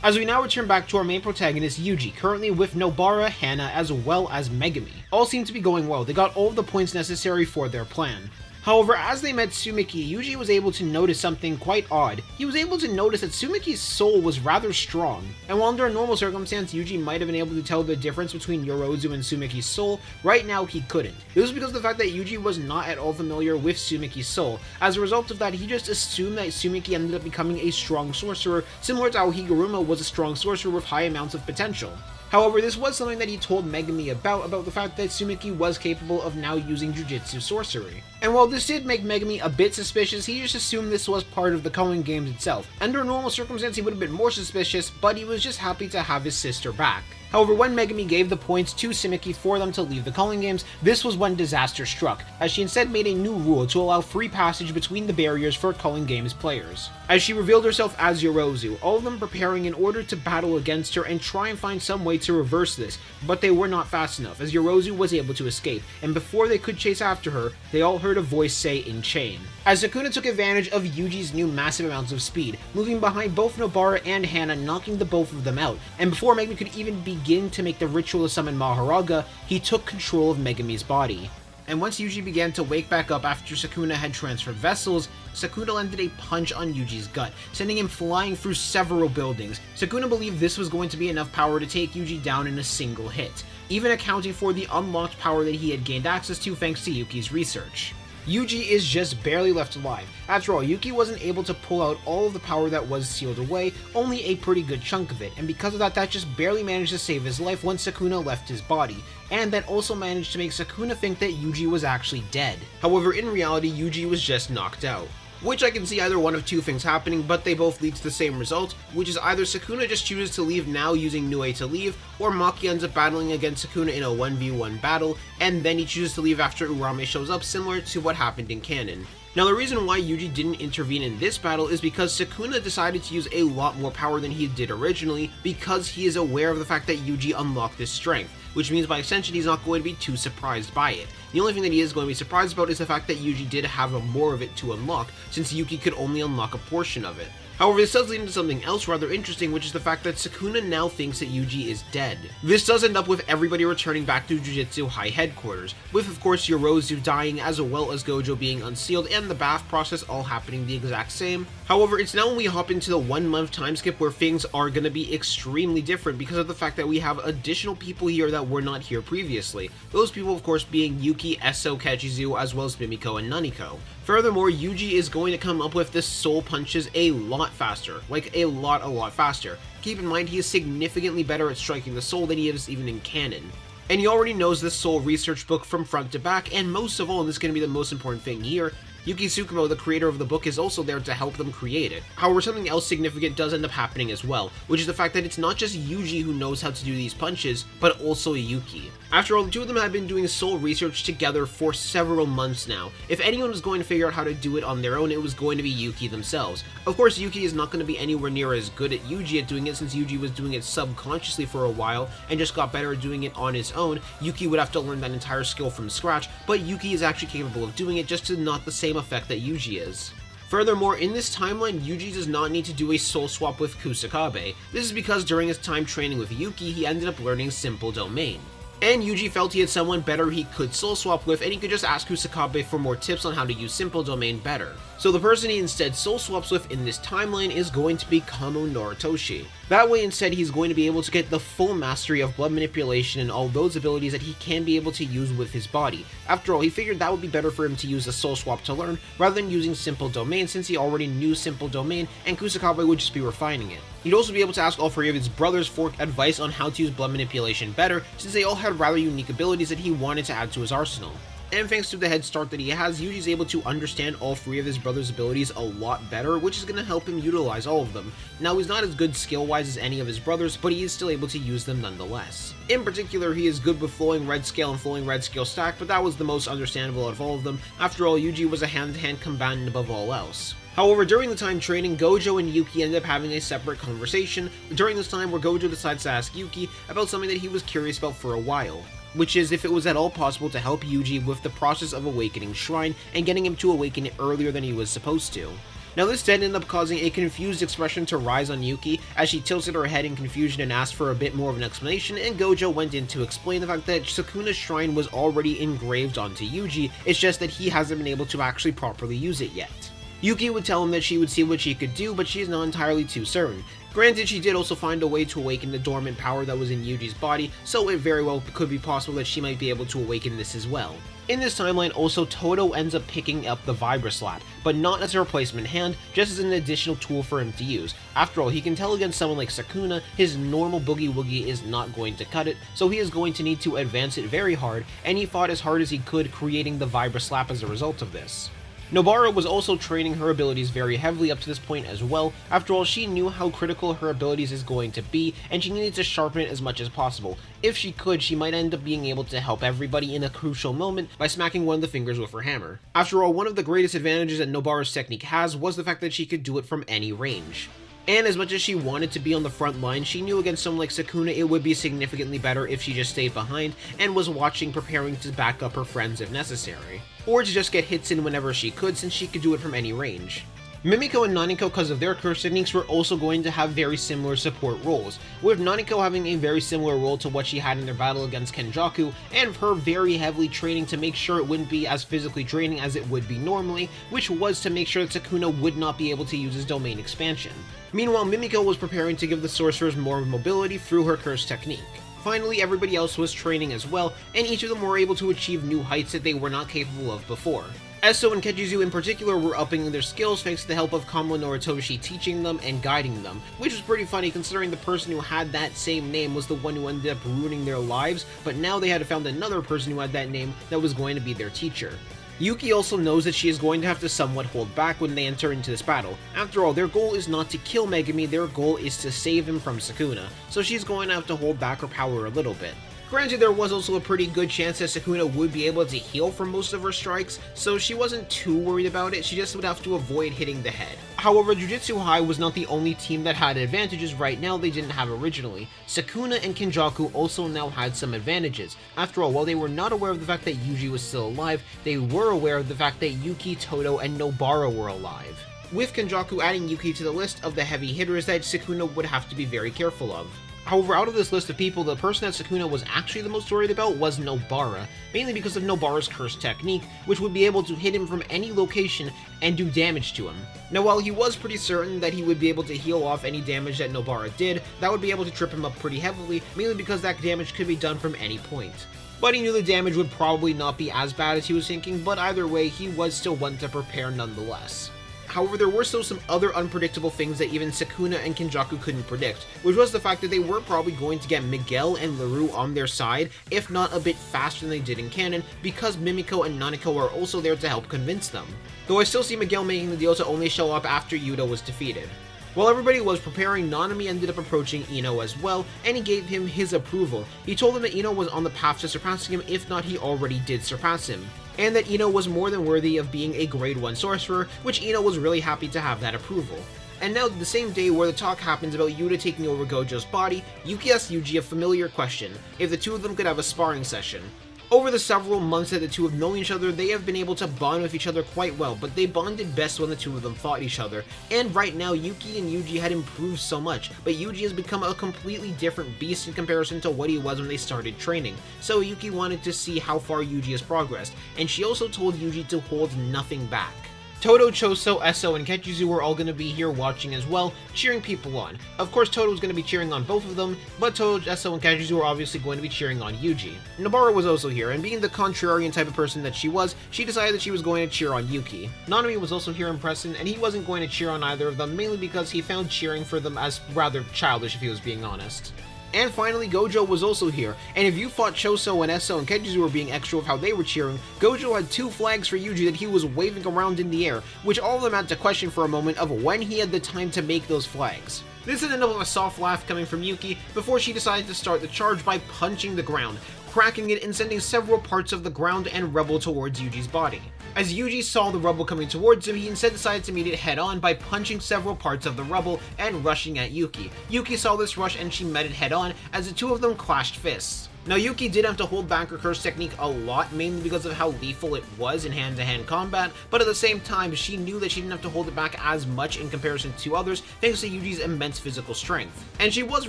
As we now return back to our main protagonist, Yuji, currently with Nobara, Hana, as well as Megami. All seem to be going well, they got all of the points necessary for their plan. However, as they met Tsumiki, Yuji was able to notice something quite odd. He was able to notice that Tsumiki's soul was rather strong, and while under a normal circumstance Yuji might have been able to tell the difference between Yorozu and Tsumiki's soul, right now he couldn't. This was because of the fact that Yuji was not at all familiar with Tsumiki's soul. As a result of that, he just assumed that Tsumiki ended up becoming a strong sorcerer, similar to how Higuruma was a strong sorcerer with high amounts of potential. However, this was something that he told Megumi about the fact that Tsumiki was capable of now using Jujutsu sorcery. And while this did make Megumi a bit suspicious, he just assumed this was part of the Culling Games itself. Under a normal circumstance, he would have been more suspicious, but he was just happy to have his sister back. However, when Megumi gave the points to Tsumiki for them to leave the Culling Games, this was when disaster struck, as she instead made a new rule to allow free passage between the barriers for Culling Games players. As she revealed herself as Yorozu, all of them preparing in order to battle against her and try and find some way to reverse this, but they were not fast enough, as Yorozu was able to escape, and before they could chase after her, they all heard a voice say "in chain." As Sukuna took advantage of Yuji's new massive amounts of speed, moving behind both Nobara and Hana, knocking the both of them out, and before Megumi could even begin to make the ritual to summon Maharaga, he took control of Megumi's body. And once Yuji began to wake back up after Sukuna had transferred vessels, Sukuna landed a punch on Yuji's gut, sending him flying through several buildings. Sukuna believed this was going to be enough power to take Yuji down in a single hit, even accounting for the unlocked power that he had gained access to thanks to Yuki's research. Yuji is just barely left alive. After all, Yuki wasn't able to pull out all of the power that was sealed away, only a pretty good chunk of it, and because of that just barely managed to save his life once Sukuna left his body, and that also managed to make Sukuna think that Yuji was actually dead. However, in reality, Yuji was just knocked out. Which I can see either one of two things happening, but they both lead to the same result, which is either Sukuna just chooses to leave now using Nue to leave, or Maki ends up battling against Sukuna in a 1v1 battle, and then he chooses to leave after Urame shows up, similar to what happened in canon. Now the reason why Yuji didn't intervene in this battle is because Sukuna decided to use a lot more power than he did originally, because he is aware of the fact that Yuji unlocked this strength, which means by extension he's not going to be too surprised by it. The only thing that he is going to be surprised about is the fact that Yuji did have more of it to unlock, since Yuki could only unlock a portion of it. However, this does lead into something else rather interesting, which is the fact that Sukuna now thinks that Yuji is dead. This does end up with everybody returning back to Jujutsu High Headquarters, with of course Yorozu dying as well as Gojo being unsealed and the bath process all happening the exact same. However, it's now when we hop into the 1 month time skip where things are going to be extremely different because of the fact that we have additional people here that were not here previously. Those people of course being Yuki, Esso, Kechizu, as well as Mimiko and Naniko. Furthermore, Yuji is going to come up with the soul punches a lot faster, like a lot faster. Keep in mind he is significantly better at striking the soul than he is even in canon. And he already knows the soul research book from front to back, and most of all, and this is going to be the most important thing here, Yuki Tsukumo, the creator of the book, is also there to help them create it. However, something else significant does end up happening as well, which is the fact that it's not just Yuji who knows how to do these punches, but also Yuki. After all, the two of them have been doing soul research together for several months now. If anyone was going to figure out how to do it on their own, it was going to be Yuki themselves. Of course, Yuki is not going to be anywhere near as good at Yuji at doing it, since Yuji was doing it subconsciously for a while and just got better at doing it on his own. Yuki would have to learn that entire skill from scratch, but Yuki is actually capable of doing it, just to not the same effect that Yuji is. Furthermore, in this timeline, Yuji does not need to do a soul swap with Kusakabe. This is because during his time training with Yuki, he ended up learning Simple Domain. And Yuji felt he had someone better he could soul swap with, and he could just ask Kusakabe for more tips on how to use Simple Domain better. So the person he instead soul swaps with in this timeline is going to be Kamo Noritoshi. That way instead he's going to be able to get the full mastery of blood manipulation and all those abilities that he can be able to use with his body. After all, he figured that would be better for him to use a soul swap to learn, rather than using Simple Domain, since he already knew Simple Domain and Kusakabe would just be refining it. He'd also be able to ask all three of his brothers for advice on how to use blood manipulation better, since they all had rather unique abilities that he wanted to add to his arsenal. And thanks to the head start that he has, Yuji's able to understand all three of his brothers' abilities a lot better, which is going to help him utilize all of them. Now, he's not as good skill-wise as any of his brothers, but he is still able to use them nonetheless. In particular, he is good with flowing red scale and flowing red scale stack, but that was the most understandable out of all of them. After all, Yuji was a hand-to-hand combatant above all else. However, during the time training, Gojo and Yuki ended up having a separate conversation during this time where Gojo decides to ask Yuki about something that he was curious about for a while, which is if it was at all possible to help Yuji with the process of awakening Shrine and getting him to awaken it earlier than he was supposed to. Now this did end up causing a confused expression to rise on Yuki as she tilted her head in confusion and asked for a bit more of an explanation, and Gojo went in to explain the fact that Sukuna's shrine was already engraved onto Yuji, it's just that he hasn't been able to actually properly use it yet. Yuki would tell him that she would see what she could do, but she's not entirely too certain. Granted, she did also find a way to awaken the dormant power that was in Yuji's body, so it very well could be possible that she might be able to awaken this as well. In this timeline also, Todo ends up picking up the Vibra Slap, but not as a replacement hand, just as an additional tool for him to use. After all, he can tell against someone like Sukuna, his normal Boogie Woogie is not going to cut it, so he is going to need to advance it very hard, and he fought as hard as he could, creating the Vibra Slap as a result of this. Nobara was also training her abilities very heavily up to this point as well. After all, she knew how critical her abilities is going to be, and she needed to sharpen it as much as possible. If she could, she might end up being able to help everybody in a crucial moment by smacking one of the fingers with her hammer. After all, one of the greatest advantages that Nobara's technique has was the fact that she could do it from any range. And as much as she wanted to be on the front line, she knew against someone like Sukuna it would be significantly better if she just stayed behind and was watching, preparing to back up her friends if necessary. Or to just get hits in whenever she could, since she could do it from any range. Mimiko and Naniko, because of their curse techniques, were also going to have very similar support roles, with Naniko having a very similar role to what she had in their battle against Kenjaku, and her very heavily training to make sure it wouldn't be as physically draining as it would be normally, which was to make sure that Sukuna would not be able to use his domain expansion. Meanwhile, Mimiko was preparing to give the sorcerers more mobility through her curse technique. Finally, everybody else was training as well, and each of them were able to achieve new heights that they were not capable of before. Eso and Kechizu in particular were upping their skills thanks to the help of Kamo Noritoshi teaching them and guiding them, which was pretty funny considering the person who had that same name was the one who ended up ruining their lives, but now they had found another person who had that name that was going to be their teacher. Yuki also knows that she is going to have to somewhat hold back when they enter into this battle. After all, their goal is not to kill Megumi, their goal is to save him from Sukuna, so she's going to have to hold back her power a little bit. Granted, there was also a pretty good chance that Sukuna would be able to heal from most of her strikes, so she wasn't too worried about it, she just would have to avoid hitting the head. However, Jujutsu High was not the only team that had advantages right now they didn't have originally. Sukuna and Kenjaku also now had some advantages. After all, while they were not aware of the fact that Yuji was still alive, they were aware of the fact that Yuki, Todo, and Nobara were alive. With Kenjaku adding Yuki to the list of the heavy hitters that Sukuna would have to be very careful of. However, out of this list of people, the person that Sukuna was actually the most worried about was Nobara, mainly because of Nobara's curse technique, which would be able to hit him from any location and do damage to him. Now, while he was pretty certain that he would be able to heal off any damage that Nobara did, that would be able to trip him up pretty heavily, mainly because that damage could be done from any point. But he knew the damage would probably not be as bad as he was thinking, but either way, he was still one to prepare nonetheless. However, there were still some other unpredictable things that even Sukuna and Kenjaku couldn't predict, which was the fact that they were probably going to get Miguel and LaRue on their side, if not a bit faster than they did in canon, because Mimiko and Naniko are also there to help convince them. Though I still see Miguel making the deal to only show up after Yuta was defeated. While everybody was preparing, Nanami ended up approaching Ino as well, and he gave him his approval. He told him that Ino was on the path to surpassing him, if not he already did surpass him, and that Ino was more than worthy of being a grade 1 sorcerer, which Ino was really happy to have that approval. And now, the same day where the talk happens about Yuta taking over Gojo's body, Yuki asks Yuji a familiar question, if the two of them could have a sparring session. Over the several months that the two have known each other, they have been able to bond with each other quite well, but they bonded best when the two of them fought each other. And right now, Yuki and Yuji had improved so much, but Yuji has become a completely different beast in comparison to what he was when they started training. So Yuki wanted to see how far Yuji has progressed, and she also told Yuji to hold nothing back. Todo, Choso, Eso, and Kechizu were all going to be here watching as well, cheering people on. Of course, Todo was going to be cheering on both of them, but Todo, Eso, and Kechizu were obviously going to be cheering on Yuji. Nobara was also here, and being the contrarian type of person that she was, she decided that she was going to cheer on Yuki. Nanami was also here in person, and he wasn't going to cheer on either of them, mainly because he found cheering for them as rather childish if he was being honest. And finally, Gojo was also here, and if you thought Choso and Eso and Kechizu were being extra with how they were cheering, Gojo had 2 flags for Yuji that he was waving around in the air, which all of them had to question for a moment of when he had the time to make those flags. This ended up with a soft laugh coming from Yuki before she decided to start the charge by punching the ground, cracking it and sending several parts of the ground and rubble towards Yuji's body. As Yuji saw the rubble coming towards him, he instead decided to meet it head-on by punching several parts of the rubble and rushing at Yuki. Yuki saw this rush and she met it head-on as the two of them clashed fists. Now, Yuki did have to hold back her curse technique a lot, mainly because of how lethal it was in hand-to-hand combat, but at the same time, she knew that she didn't have to hold it back as much in comparison to others thanks to Yuji's immense physical strength. And she was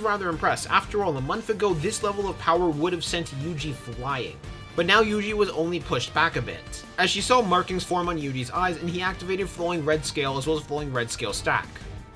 rather impressed. After all, a month ago, this level of power would have sent Yuji flying. But now Yuji was only pushed back a bit, as she saw markings form on Yuji's eyes and he activated Flowing Red Scale as well as Flowing Red Scale Stack.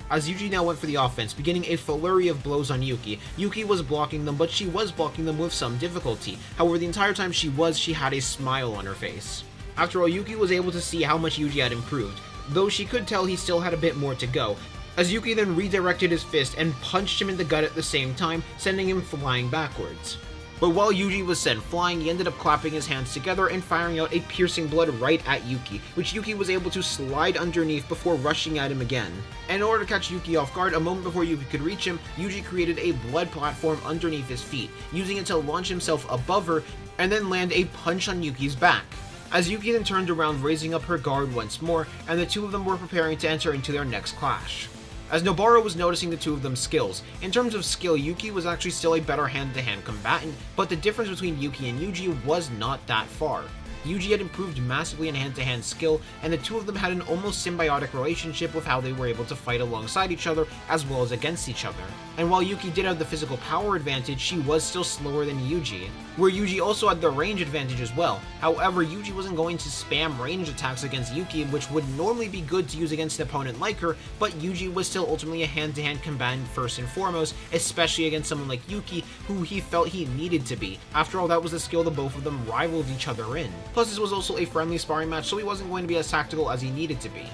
As Yuji now went for the offense, beginning a flurry of blows on Yuki. Yuki was blocking them, but she was blocking them with some difficulty. However, the entire time she had a smile on her face. After all, Yuki was able to see how much Yuji had improved, though she could tell he still had a bit more to go, as Yuki then redirected his fist and punched him in the gut at the same time, sending him flying backwards. But while Yuji was sent flying, he ended up clapping his hands together and firing out a piercing blood right at Yuki, which Yuki was able to slide underneath before rushing at him again. And in order to catch Yuki off guard, a moment before Yuki could reach him, Yuji created a blood platform underneath his feet, using it to launch himself above her and then land a punch on Yuki's back. As Yuki then turned around, raising up her guard once more, and the two of them were preparing to enter into their next clash. As Nobara was noticing the two of them's skills, in terms of skill, Yuki was actually still a better hand-to-hand combatant, but the difference between Yuki and Yuji was not that far. Yuji had improved massively in hand-to-hand skill, and the two of them had an almost symbiotic relationship with how they were able to fight alongside each other as well as against each other. And while Yuki did have the physical power advantage, she was still slower than Yuji, where Yuji also had the range advantage as well. However, Yuji wasn't going to spam range attacks against Yuki, which would normally be good to use against an opponent like her, but Yuji was still ultimately a hand-to-hand combatant first and foremost, especially against someone like Yuki, who he felt he needed to be. After all, that was the skill the both of them rivaled each other in. Plus, this was also a friendly sparring match, so he wasn't going to be as tactical as he needed to be.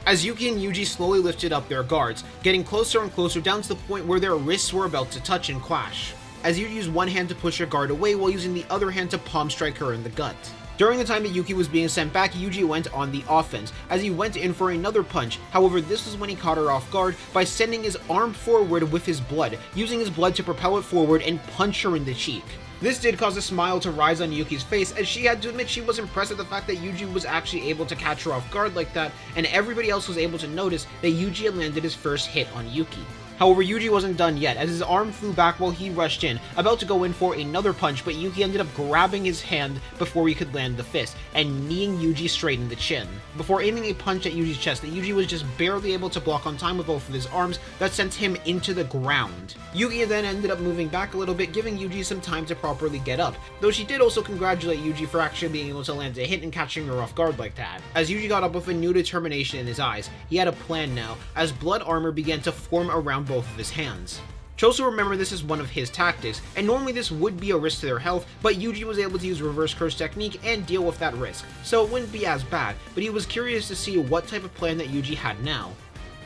As Yuki and Yuji slowly lifted up their guards, getting closer and closer down to the point where their wrists were about to touch and clash, as Yuji used one hand to push her guard away while using the other hand to palm strike her in the gut. During the time that Yuki was being sent back, Yuji went on the offense, as he went in for another punch. However, this was when he caught her off guard by sending his arm forward with his blood, using his blood to propel it forward and punch her in the cheek. This did cause a smile to rise on Yuki's face, as she had to admit she was impressed at the fact that Yuji was actually able to catch her off guard like that, and everybody else was able to notice that Yuji had landed his first hit on Yuki. However, Yuji wasn't done yet, as his arm flew back while he rushed in, about to go in for another punch, but Yuki ended up grabbing his hand before he could land the fist, and kneeing Yuji straight in the chin, before aiming a punch at Yuji's chest that Yuji was just barely able to block on time with both of his arms that sent him into the ground. Yuki then ended up moving back a little bit, giving Yuji some time to properly get up, though she did also congratulate Yuji for actually being able to land a hit and catching her off guard like that. As Yuji got up with a new determination in his eyes, he had a plan now, as blood armor began to form around both of his hands. Choso remembered this is one of his tactics, and normally this would be a risk to their health, but Yuji was able to use reverse curse technique and deal with that risk, so it wouldn't be as bad, but he was curious to see what type of plan that Yuji had now.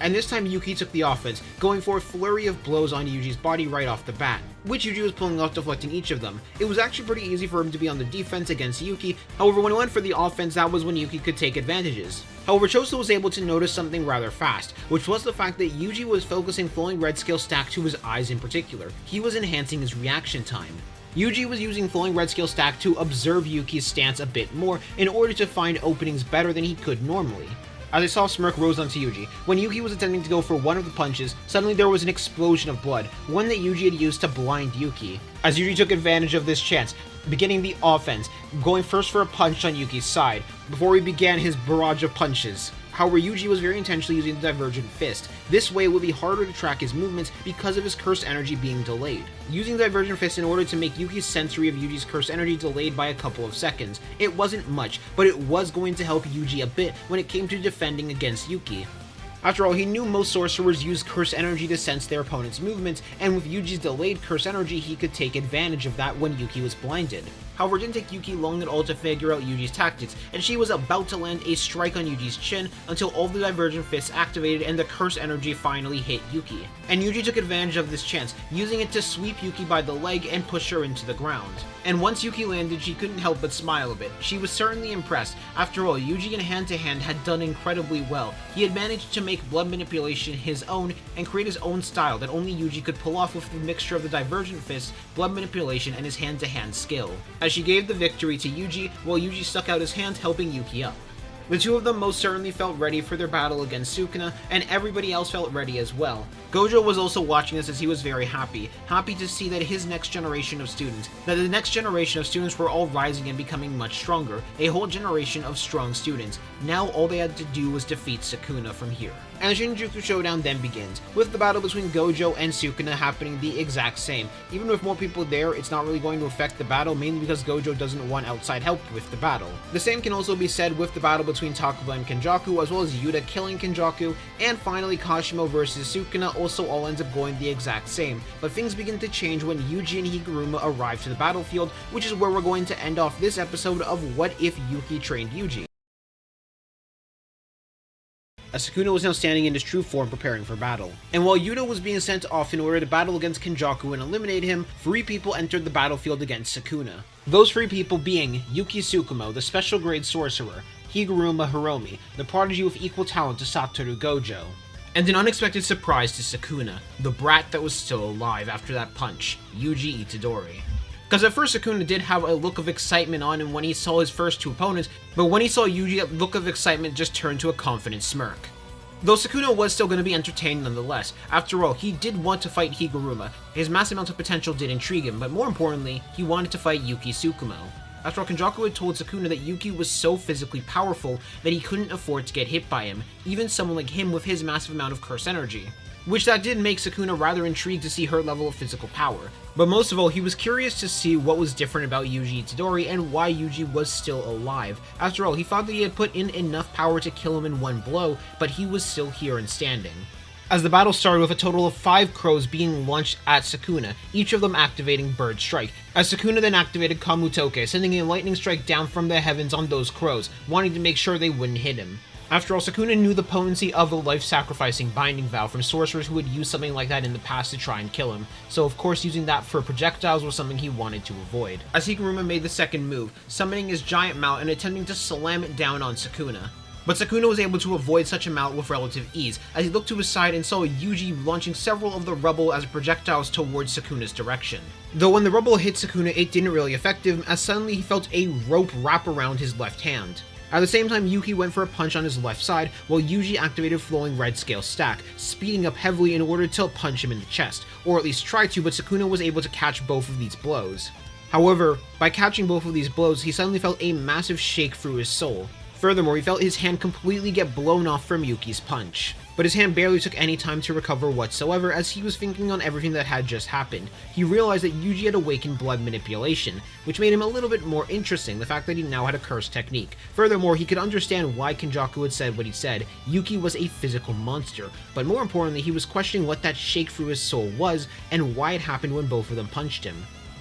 And this time Yuki took the offense, going for a flurry of blows on Yuji's body right off the bat, which Yuji was pulling off, deflecting each of them. It was actually pretty easy for him to be on the defense against Yuki, however when he went for the offense, that was when Yuki could take advantages. However, Choso was able to notice something rather fast, which was the fact that Yuji was focusing Flowing Red Scale Stack to his eyes in particular. He was enhancing his reaction time. Yuji was using Flowing Red Scale Stack to observe Yuki's stance a bit more in order to find openings better than he could normally. As a soft smirk rose onto Yuji, when Yuki was attempting to go for one of the punches, suddenly there was an explosion of blood, one that Yuji had used to blind Yuki. As Yuji took advantage of this chance, beginning the offense, going first for a punch on Yuki's side, before he began his barrage of punches. However, Yuji was very intentionally using the Divergent Fist. This way it would be harder to track his movements because of his curse energy being delayed. Using the Divergent Fist in order to make Yuki's sensory of Yuji's curse energy delayed by a couple of seconds. It wasn't much, but it was going to help Yuji a bit when it came to defending against Yuki. After all, he knew most sorcerers use curse energy to sense their opponent's movements, and with Yuji's delayed curse energy, he could take advantage of that when Yuki was blinded. However, it didn't take Yuki long at all to figure out Yuji's tactics, and she was about to land a strike on Yuji's chin until all the Divergent Fists activated and the curse energy finally hit Yuki. And Yuji took advantage of this chance, using it to sweep Yuki by the leg and push her into the ground. And once Yuki landed, she couldn't help but smile a bit. She was certainly impressed. After all, Yuji in hand-to-hand had done incredibly well. He had managed to make blood manipulation his own and create his own style that only Yuji could pull off with the mixture of the Divergent Fists, blood manipulation, and his hand-to-hand skill. As she gave the victory to Yuji, while Yuji stuck out his hand helping Yuki up. The two of them most certainly felt ready for their battle against Sukuna, and everybody else felt ready as well. Gojo was also watching this as he was very happy to see that the next generation of students were all rising and becoming much stronger, a whole generation of strong students. Now all they had to do was defeat Sukuna from here. And the Shinjuku Showdown then begins, with the battle between Gojo and Sukuna happening the exact same. Even with more people there, it's not really going to affect the battle, mainly because Gojo doesn't want outside help with the battle. The same can also be said with the battle between Takuma and Kenjaku, as well as Yuta killing Kenjaku, and finally Kashimo versus Sukuna also all ends up going the exact same. But things begin to change when Yuji and Higuruma arrive to the battlefield, which is where we're going to end off this episode of What If Yuki Trained Yuji. As Sukuna was now standing in his true form preparing for battle. And while Yuta was being sent off in order to battle against Kenjaku and eliminate him, 3 people entered the battlefield against Sukuna. Those 3 people being Yuki Tsukumo, the special grade sorcerer, Higuruma Hiromi, the prodigy with equal talent to Satoru Gojo, and an unexpected surprise to Sukuna, the brat that was still alive after that punch, Yuji Itadori. Because at first Sukuna did have a look of excitement on him when he saw his first 2 opponents, but when he saw Yuji, that look of excitement just turned to a confident smirk. Though Sukuna was still going to be entertained nonetheless. After all, he did want to fight Higuruma. His massive amount of potential did intrigue him, but more importantly, he wanted to fight Yuki Tsukumo. After all, Kenjaku had told Sukuna that Yuki was so physically powerful that he couldn't afford to get hit by him, even someone like him with his massive amount of curse energy. Which that did make Sukuna rather intrigued to see her level of physical power. But most of all, he was curious to see what was different about Yuji Itadori and why Yuji was still alive. After all, he thought that he had put in enough power to kill him in one blow, but he was still here and standing. As the battle started with a total of 5 crows being launched at Sukuna, each of them activating Bird Strike, as Sukuna then activated Kamutoke, sending a lightning strike down from the heavens on those crows, wanting to make sure they wouldn't hit him. After all, Sukuna knew the potency of the life-sacrificing binding vow from sorcerers who had used something like that in the past to try and kill him, so of course using that for projectiles was something he wanted to avoid. As Higuruma made the second move, summoning his giant mount and attempting to slam it down on Sukuna. But Sukuna was able to avoid such a mount with relative ease, as he looked to his side and saw Yuji launching several of the rubble as projectiles towards Sukuna's direction. Though when the rubble hit Sukuna, it didn't really affect him, as suddenly he felt a rope wrap around his left hand. At the same time, Yuki went for a punch on his left side, while Yuji activated Flowing Red Scale Stack, speeding up heavily in order to punch him in the chest, or at least try to, but Sukuna was able to catch both of these blows. However, by catching both of these blows, he suddenly felt a massive shake through his soul. Furthermore, he felt his hand completely get blown off from Yuki's punch. But his hand barely took any time to recover whatsoever, as he was thinking on everything that had just happened. He realized that Yuji had awakened blood manipulation, which made him a little bit more interesting, the fact that he now had a curse technique. Furthermore, he could understand why Kenjaku had said what he said. Yuki was a physical monster, but more importantly, he was questioning what that shake through his soul was, and why it happened when both of them punched him.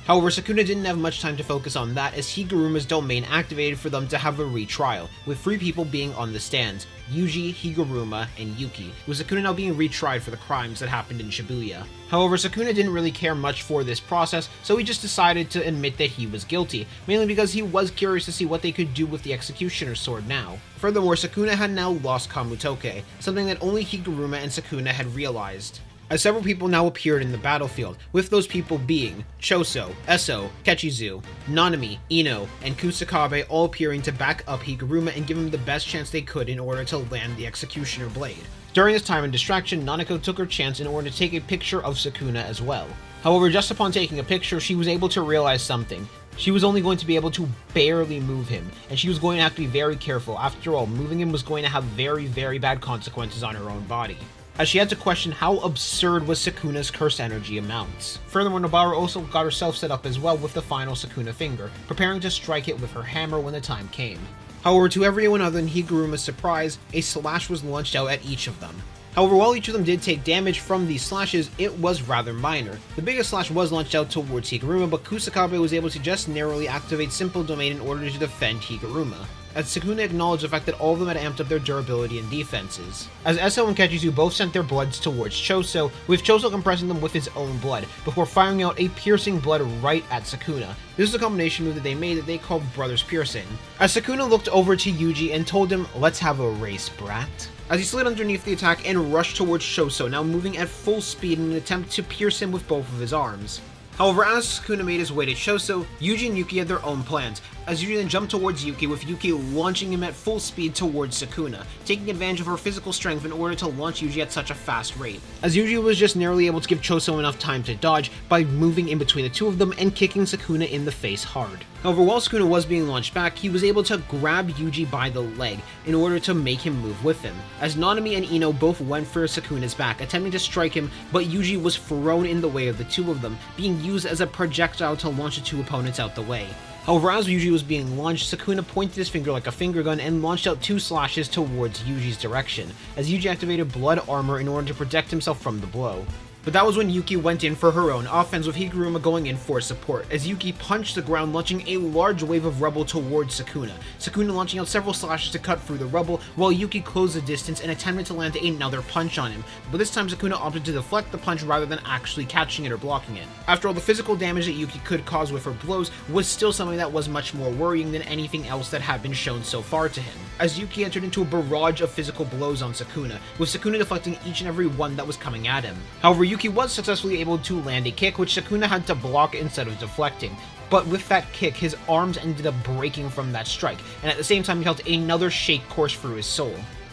However, Sukuna didn't have much time to focus on that, as Higuruma's domain activated for them to have a retrial, with 3 people being on the stands, Yuji, Higuruma, and Yuki, with Sukuna now being retried for the crimes that happened in Shibuya. However, Sukuna didn't really care much for this process, so he just decided to admit that he was guilty, mainly because he was curious to see what they could do with the Executioner's sword now. Furthermore, Sukuna had now lost Kamutoke, something that only Higuruma and Sukuna had realized. As several people now appeared in the battlefield, with those people being Choso, Eso, Kechizu, Nanami, Ino, and Kusakabe all appearing to back up Higuruma and give him the best chance they could in order to land the Executioner blade. During this time and distraction, Nanako took her chance in order to take a picture of Sukuna as well. However, just upon taking a picture, she was able to realize something. She was only going to be able to barely move him, and she was going to have to be very careful. After all, moving him was going to have very, very bad consequences on her own body, as she had to question how absurd was Sukuna's curse energy amounts. Furthermore, Nobara also got herself set up as well with the final Sukuna finger, preparing to strike it with her hammer when the time came. However, to everyone other than Higuruma's surprise, a slash was launched out at each of them. However, while each of them did take damage from these slashes, it was rather minor. The biggest slash was launched out towards Higuruma, but Kusakabe was able to just narrowly activate Simple Domain in order to defend Higuruma, as Sukuna acknowledged the fact that all of them had amped up their durability and defenses. As Eso and Kechizu both sent their bloods towards Choso, with Choso compressing them with his own blood, before firing out a piercing blood right at Sukuna. This is a combination move that they made that they called Brothers Piercing. As Sukuna looked over to Yuji and told him, "Let's have a race, brat," as he slid underneath the attack and rushed towards Choso, now moving at full speed in an attempt to pierce him with both of his arms. However, as Sukuna made his way to Choso, Yuji and Yuki had their own plans, as Yuji then jumped towards Yuki, with Yuki launching him at full speed towards Sukuna, taking advantage of her physical strength in order to launch Yuji at such a fast rate, as Yuji was just narrowly able to give Choso enough time to dodge by moving in between the two of them and kicking Sukuna in the face hard. However, while Sukuna was being launched back, he was able to grab Yuji by the leg in order to make him move with him, as Nanami and Ino both went for Sukuna's back, attempting to strike him, but Yuji was thrown in the way of the two of them, being used as a projectile to launch the two opponents out the way. However, as Yuji was being launched, Sukuna pointed his finger like a finger gun and launched out 2 slashes towards Yuji's direction, as Yuji activated blood armor in order to protect himself from the blow. But that was when Yuki went in for her own offense, with Higuruma going in for support, as Yuki punched the ground, launching a large wave of rubble towards Sukuna. Sukuna launching out several slashes to cut through the rubble, while Yuki closed the distance and attempted to land another punch on him, but this time Sukuna opted to deflect the punch rather than actually catching it or blocking it. After all, the physical damage that Yuki could cause with her blows was still something that was much more worrying than anything else that had been shown so far to him, as Yuki entered into a barrage of physical blows on Sukuna, with Sukuna deflecting each and every one that was coming at him. However, Yuki was successfully able to land a kick, which Sukuna had to block instead of deflecting. But with that kick, his arms ended up breaking from that strike, and at the same time he felt another shake course through his soul.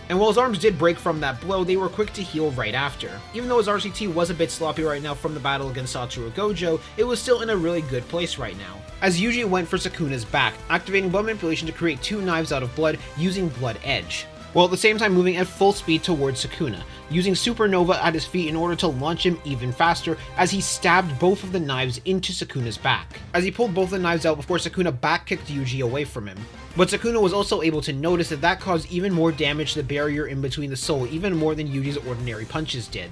And while his arms did break from that blow, they were quick to heal right after. Even though his RCT was a bit sloppy right now from the battle against Satoru Gojo, it was still in a really good place right now, as Yuji went for Sukuna's back, activating blood manipulation to create 2 knives out of blood using Blood Edge, while at the same time moving at full speed towards Sukuna, using Supernova at his feet in order to launch him even faster, as he stabbed both of the knives into Sukuna's back. As he pulled both the knives out before Sukuna back-kicked Yuji away from him. But Sukuna was also able to notice that caused even more damage to the barrier in between the soul, even more than Yuji's ordinary punches did,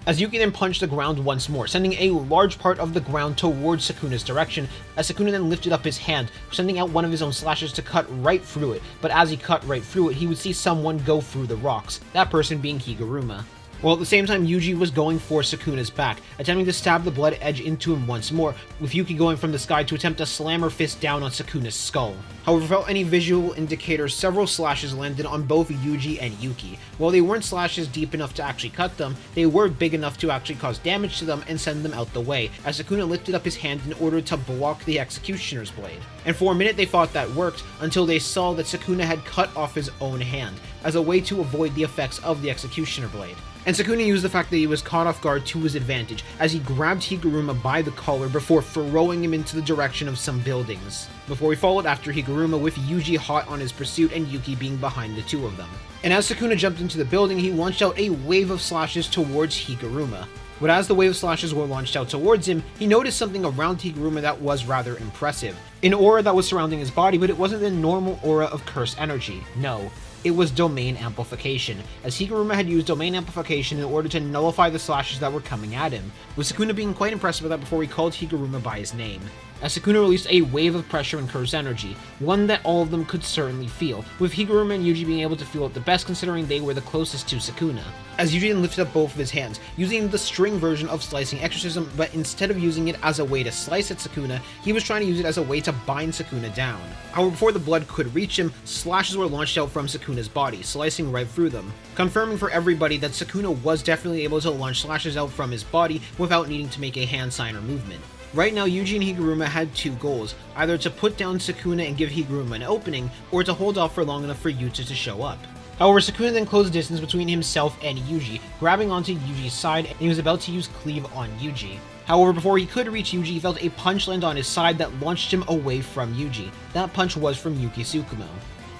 as Yuki then punched the ground once more, sending a large part of the ground towards Sukuna's direction, as Sukuna then lifted up his hand, sending out one of his own slashes to cut right through it, but as he cut right through it, he would see someone go through the rocks, that person being Higuruma. While at the same time Yuji was going for Sukuna's back, attempting to stab the blood edge into him once more, with Yuki going from the sky to attempt to slam her fist down on Sukuna's skull. However, without any visual indicators, several slashes landed on both Yuji and Yuki. While they weren't slashes deep enough to actually cut them, they were big enough to actually cause damage to them and send them out the way, as Sukuna lifted up his hand in order to block the Executioner's blade. And for a minute they thought that worked, until they saw that Sukuna had cut off his own hand, as a way to avoid the effects of the Executioner blade. And Sukuna used the fact that he was caught off guard to his advantage, as he grabbed Higuruma by the collar before throwing him into the direction of some buildings, before he followed after Higuruma, with Yuji hot on his pursuit and Yuki being behind the two of them. And as Sukuna jumped into the building, he launched out a wave of slashes towards Higuruma. But as the wave of slashes were launched out towards him, he noticed something around Higuruma that was rather impressive. An aura that was surrounding his body, but it wasn't the normal aura of curse energy. No. It was Domain Amplification, as Higuruma had used Domain Amplification in order to nullify the slashes that were coming at him, with Sukuna being quite impressed with that before he called Higuruma by his name. As Sukuna released a wave of pressure and curse energy, one that all of them could certainly feel, with Higuruma and Yuji being able to feel it the best considering they were the closest to Sukuna. As Yuji then lifted up both of his hands, using the string version of Slicing Exorcism, but instead of using it as a way to slice at Sukuna, he was trying to use it as a way to bind Sukuna down. However, before the blood could reach him, slashes were launched out from Sukuna's body, slicing right through them, confirming for everybody that Sukuna was definitely able to launch slashes out from his body without needing to make a hand sign or movement. Right now, Yuji and Higuruma had 2 goals, either to put down Sukuna and give Higuruma an opening, or to hold off for long enough for Yuta to show up. However, Sukuna then closed the distance between himself and Yuji, grabbing onto Yuji's side, and he was about to use Cleave on Yuji. However, before he could reach Yuji, he felt a punch land on his side that launched him away from Yuji. That punch was from Yuki Tsukumo.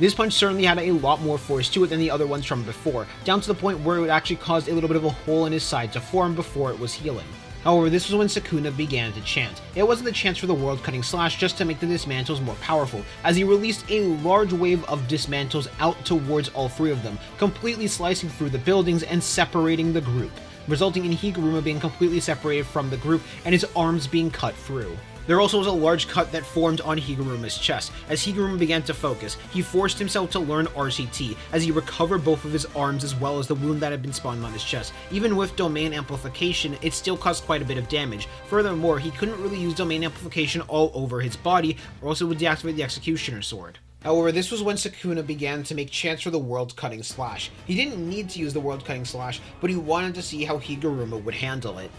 This punch certainly had a lot more force to it than the other ones from before, down to the point where it would actually cause a little bit of a hole in his side to form before it was healing. However, this was when Sukuna began to chant. It wasn't a chance for the world-cutting slash, just to make the dismantles more powerful, as he released a large wave of dismantles out towards all 3 of them, completely slicing through the buildings and separating the group, resulting in Higuruma being completely separated from the group and his arms being cut through. There also was a large cut that formed on Higuruma's chest. As Higuruma began to focus, he forced himself to learn RCT, as he recovered both of his arms as well as the wound that had been spawned on his chest. Even with Domain Amplification, it still caused quite a bit of damage. Furthermore, he couldn't really use Domain Amplification all over his body, or else it would deactivate the Executioner Sword. However, this was when Sukuna began to make chance for the World-Cutting Slash. He didn't need to use the World-Cutting Slash, but he wanted to see how Higuruma would handle it.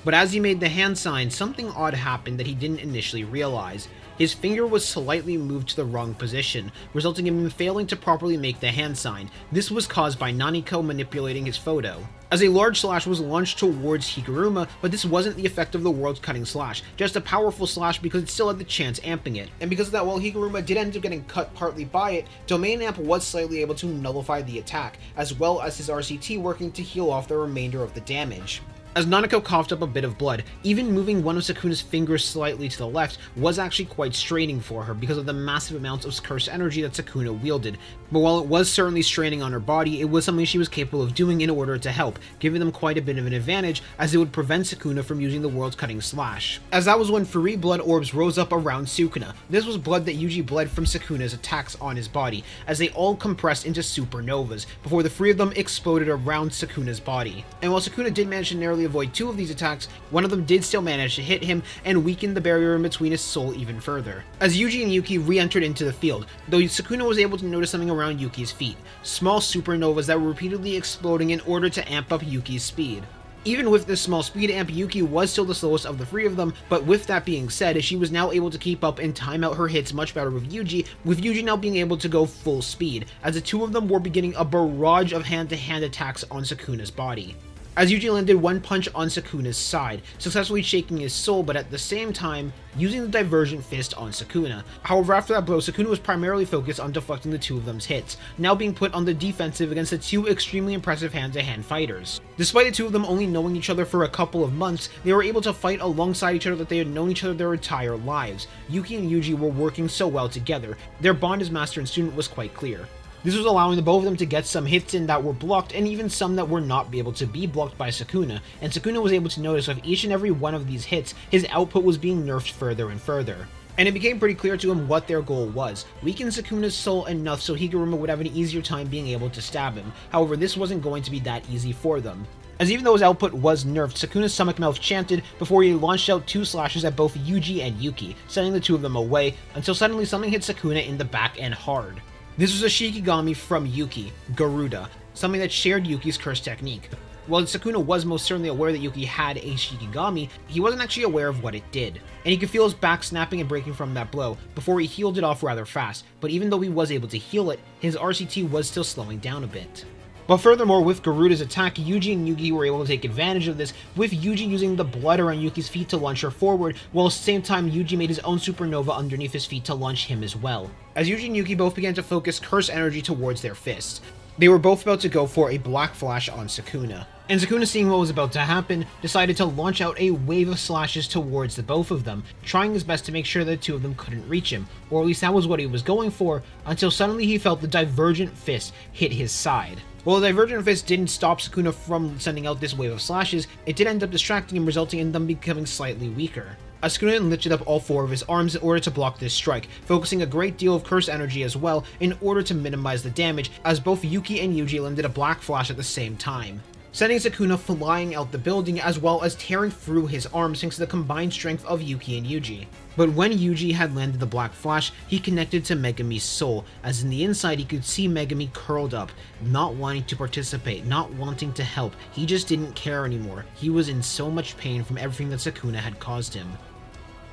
But as he made the hand sign, something odd happened that he didn't initially realize. His finger was slightly moved to the wrong position, resulting in him failing to properly make the hand sign. This was caused by Naniko manipulating his photo. As a large slash was launched towards Higuruma, but this wasn't the effect of the world's cutting slash, just a powerful slash because it still had the chance amping it. And because of that, while Higuruma did end up getting cut partly by it, Domain Amp was slightly able to nullify the attack, as well as his RCT working to heal off the remainder of the damage. As Nanako coughed up a bit of blood, even moving one of Sukuna's fingers slightly to the left was actually quite straining for her because of the massive amounts of cursed energy that Sukuna wielded. But while it was certainly straining on her body, it was something she was capable of doing in order to help, giving them quite a bit of an advantage as it would prevent Sukuna from using the world's cutting slash. As that was when 3 blood orbs rose up around Sukuna. This was blood that Yuji bled from Sukuna's attacks on his body, as they all compressed into supernovas, before the 3 of them exploded around Sukuna's body. And while Sukuna did manage to narrowly avoid 2 of these attacks, one of them did still manage to hit him and weaken the barrier in between his soul even further. As Yuji and Yuki re-entered into the field, though Sukuna was able to notice something around Yuki's feet, small supernovas that were repeatedly exploding in order to amp up Yuki's speed. Even with this small speed amp, Yuki was still the slowest of the 3 of them, but with that being said, she was now able to keep up and time out her hits much better with Yuji now being able to go full speed, as the 2 of them were beginning a barrage of hand-to-hand attacks on Sukuna's body. As Yuji landed one punch on Sukuna's side, successfully shaking his soul, but at the same time, using the Divergent Fist on Sukuna. However, after that blow, Sukuna was primarily focused on deflecting the 2 of them's hits, now being put on the defensive against the 2 extremely impressive hand-to-hand fighters. Despite the 2 of them only knowing each other for a couple of months, they were able to fight alongside each other that they had known each other their entire lives. Yuki and Yuji were working so well together. Their bond as master and student was quite clear. This was allowing the both of them to get some hits in that were blocked, and even some that were not able to be blocked by Sukuna, and Sukuna was able to notice with each and every one of these hits, his output was being nerfed further and further. And it became pretty clear to him what their goal was: weaken Sukuna's soul enough so Higuruma would have an easier time being able to stab him. However, this wasn't going to be that easy for them, as even though his output was nerfed, Sukuna's stomach mouth chanted before he launched out 2 slashes at both Yuji and Yuki, sending the 2 of them away, until suddenly something hit Sukuna in the back and hard. This was a Shikigami from Yuki, Garuda, something that shared Yuki's curse technique. While Sukuna was most certainly aware that Yuki had a Shikigami, he wasn't actually aware of what it did, and he could feel his back snapping and breaking from that blow before he healed it off rather fast, but even though he was able to heal it, his RCT was still slowing down a bit. But furthermore, with Garuda's attack, Yuji and Yuki were able to take advantage of this, with Yuji using the blood around Yuki's feet to launch her forward, while at the same time Yuji made his own supernova underneath his feet to launch him as well. As Yuji and Yuki both began to focus curse energy towards their fists, they were both about to go for a black flash on Sukuna. And Sukuna, seeing what was about to happen, decided to launch out a wave of slashes towards the both of them, trying his best to make sure that the 2 of them couldn't reach him, or at least that was what he was going for, until suddenly he felt the Divergent Fist hit his side. While the Divergent Fist didn't stop Sukuna from sending out this wave of slashes, it did end up distracting him, resulting in them becoming slightly weaker. As Sukuna lifted up all 4 of his arms in order to block this strike, focusing a great deal of curse energy as well in order to minimize the damage, as both Yuki and Yuji landed a black flash at the same time, sending Sukuna flying out the building as well as tearing through his arms thanks to the combined strength of Yuki and Yuji. But when Yuji had landed the black flash, he connected to Megami's soul, as in the inside he could see Megami curled up, not wanting to participate, not wanting to help. He just didn't care anymore. He was in so much pain from everything that Sukuna had caused him.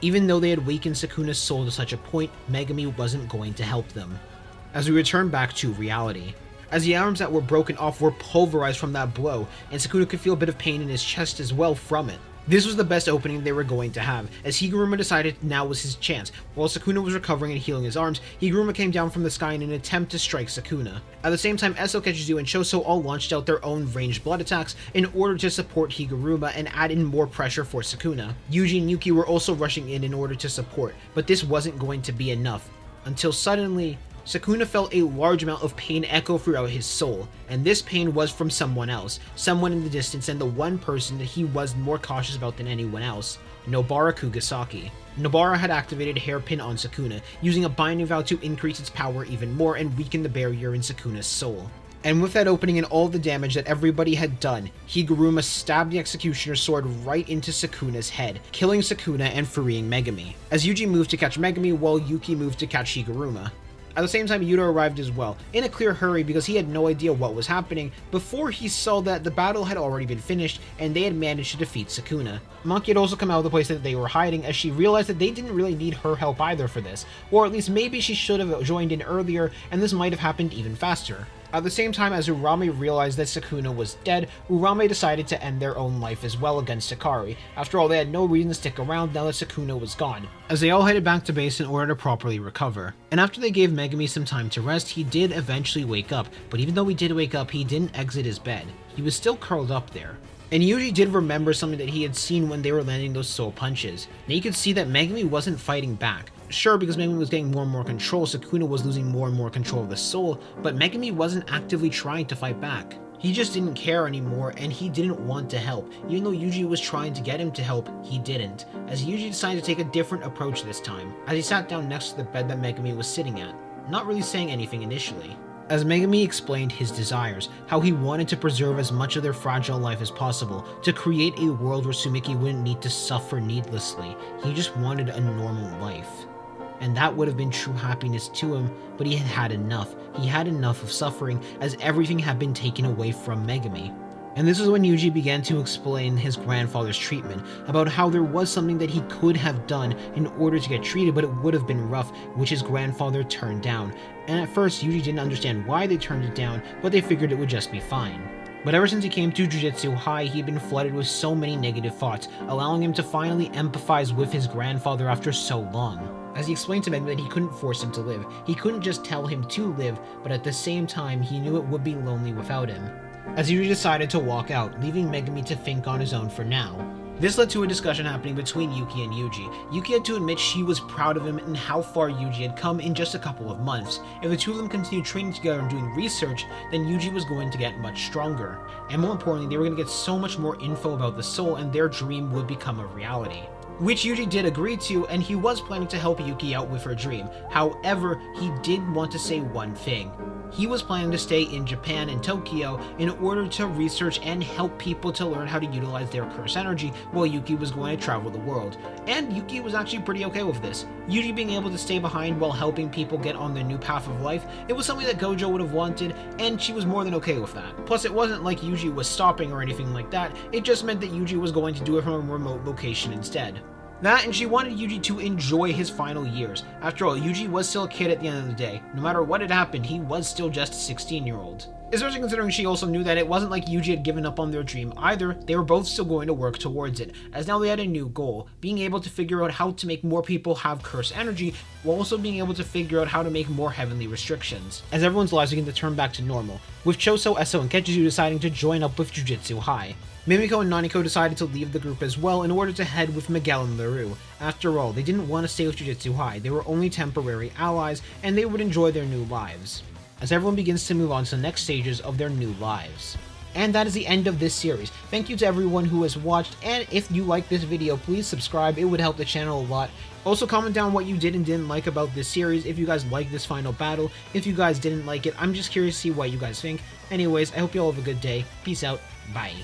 Even though they had weakened Sukuna's soul to such a point, Megami wasn't going to help them. As we return back to reality, as the arms that were broken off were pulverized from that blow, and Sukuna could feel a bit of pain in his chest as well from it. This was the best opening they were going to have, as Higuruma decided now was his chance. While Sukuna was recovering and healing his arms, Higuruma came down from the sky in an attempt to strike Sukuna. At the same time, Eso, Ketsuzu, and Choso all launched out their own ranged blood attacks in order to support Higuruma and add in more pressure for Sukuna. Yuji and Yuki were also rushing in order to support, but this wasn't going to be enough, until suddenly, Sukuna felt a large amount of pain echo throughout his soul, and this pain was from someone else, someone in the distance, and the one person that he was more cautious about than anyone else, Nobara Kugasaki. Nobara had activated Hairpin on Sukuna, using a binding vow to increase its power even more and weaken the barrier in Sukuna's soul. And with that opening and all the damage that everybody had done, Higuruma stabbed the Executioner's sword right into Sukuna's head, killing Sukuna and freeing Megami, as Yuji moved to catch Megami while Yuki moved to catch Higuruma. At the same time, Yuta arrived as well, in a clear hurry because he had no idea what was happening before he saw that the battle had already been finished and they had managed to defeat Sukuna. Monkey had also come out of the place that they were hiding as she realized that they didn't really need her help either for this, or at least maybe she should have joined in earlier and this might have happened even faster. At the same time as Urame realized that Sukuna was dead, Urame decided to end their own life as well against Sakari. After all, they had no reason to stick around now that Sukuna was gone, as they all headed back to base in order to properly recover. And after they gave Megumi some time to rest, he did eventually wake up, but even though he did wake up, he didn't exit his bed. He was still curled up there. And Yuji did remember something that he had seen when they were landing those soul punches. Now you could see that Megumi wasn't fighting back. Sure, because Megumi was getting more and more control, Sukuna was losing more and more control of the soul, but Megumi wasn't actively trying to fight back. He just didn't care anymore, and he didn't want to help. Even though Yuji was trying to get him to help, he didn't, as Yuji decided to take a different approach this time, as he sat down next to the bed that Megumi was sitting at, not really saying anything initially. As Megumi explained his desires, how he wanted to preserve as much of their fragile life as possible, to create a world where Sumiki wouldn't need to suffer needlessly. He just wanted a normal life. And that would have been true happiness to him, but he had had enough. He had enough of suffering, as everything had been taken away from Megumi. And this is when Yuji began to explain his grandfather's treatment, about how there was something that he could have done in order to get treated, but it would have been rough, which his grandfather turned down. And at first, Yuji didn't understand why they turned it down, but they figured it would just be fine. But ever since he came to Jujutsu High, he had been flooded with so many negative thoughts, allowing him to finally empathize with his grandfather after so long. As he explained to Megumi that he couldn't force him to live. He couldn't just tell him to live, but at the same time, he knew it would be lonely without him. As Yuji decided to walk out, leaving Megumi to think on his own for now. This led to a discussion happening between Yuki and Yuji. Yuki had to admit she was proud of him and how far Yuji had come in just a couple of months. If the two of them continued training together and doing research, then Yuji was going to get much stronger. And more importantly, they were going to get so much more info about the soul and their dream would become a reality. Which Yuji did agree to, and he was planning to help Yuki out with her dream. However, he did want to say one thing. He was planning to stay in Japan and Tokyo in order to research and help people to learn how to utilize their curse energy while Yuki was going to travel the world. And Yuki was actually pretty okay with this. Yuji being able to stay behind while helping people get on their new path of life, it was something that Gojo would have wanted, and she was more than okay with that. Plus, it wasn't like Yuji was stopping or anything like that, it just meant that Yuji was going to do it from a remote location instead. That, and she wanted Yuji to enjoy his final years. After all, Yuji was still a kid at the end of the day. No matter what had happened, he was still just a 16-year-old. Especially considering she also knew that it wasn't like Yuji had given up on their dream either, they were both still going to work towards it, as now they had a new goal, being able to figure out how to make more people have curse energy, while also being able to figure out how to make more heavenly restrictions, as everyone's lives begin to turn back to normal, with Choso, Eso, and Ketsuju deciding to join up with Jujutsu High. Mimiko and Naniko decided to leave the group as well in order to head with Miguel and Leroux. After all, they didn't want to stay with Jujutsu High, they were only temporary allies, and they would enjoy their new lives, as everyone begins to move on to the next stages of their new lives. And that is the end of this series. Thank you to everyone who has watched, and if you like this video, please subscribe, it would help the channel a lot. Also comment down what you did and didn't like about this series, if you guys liked this final battle. If you guys didn't like it, I'm just curious to see what you guys think. Anyways, I hope you all have a good day. Peace out. Bye.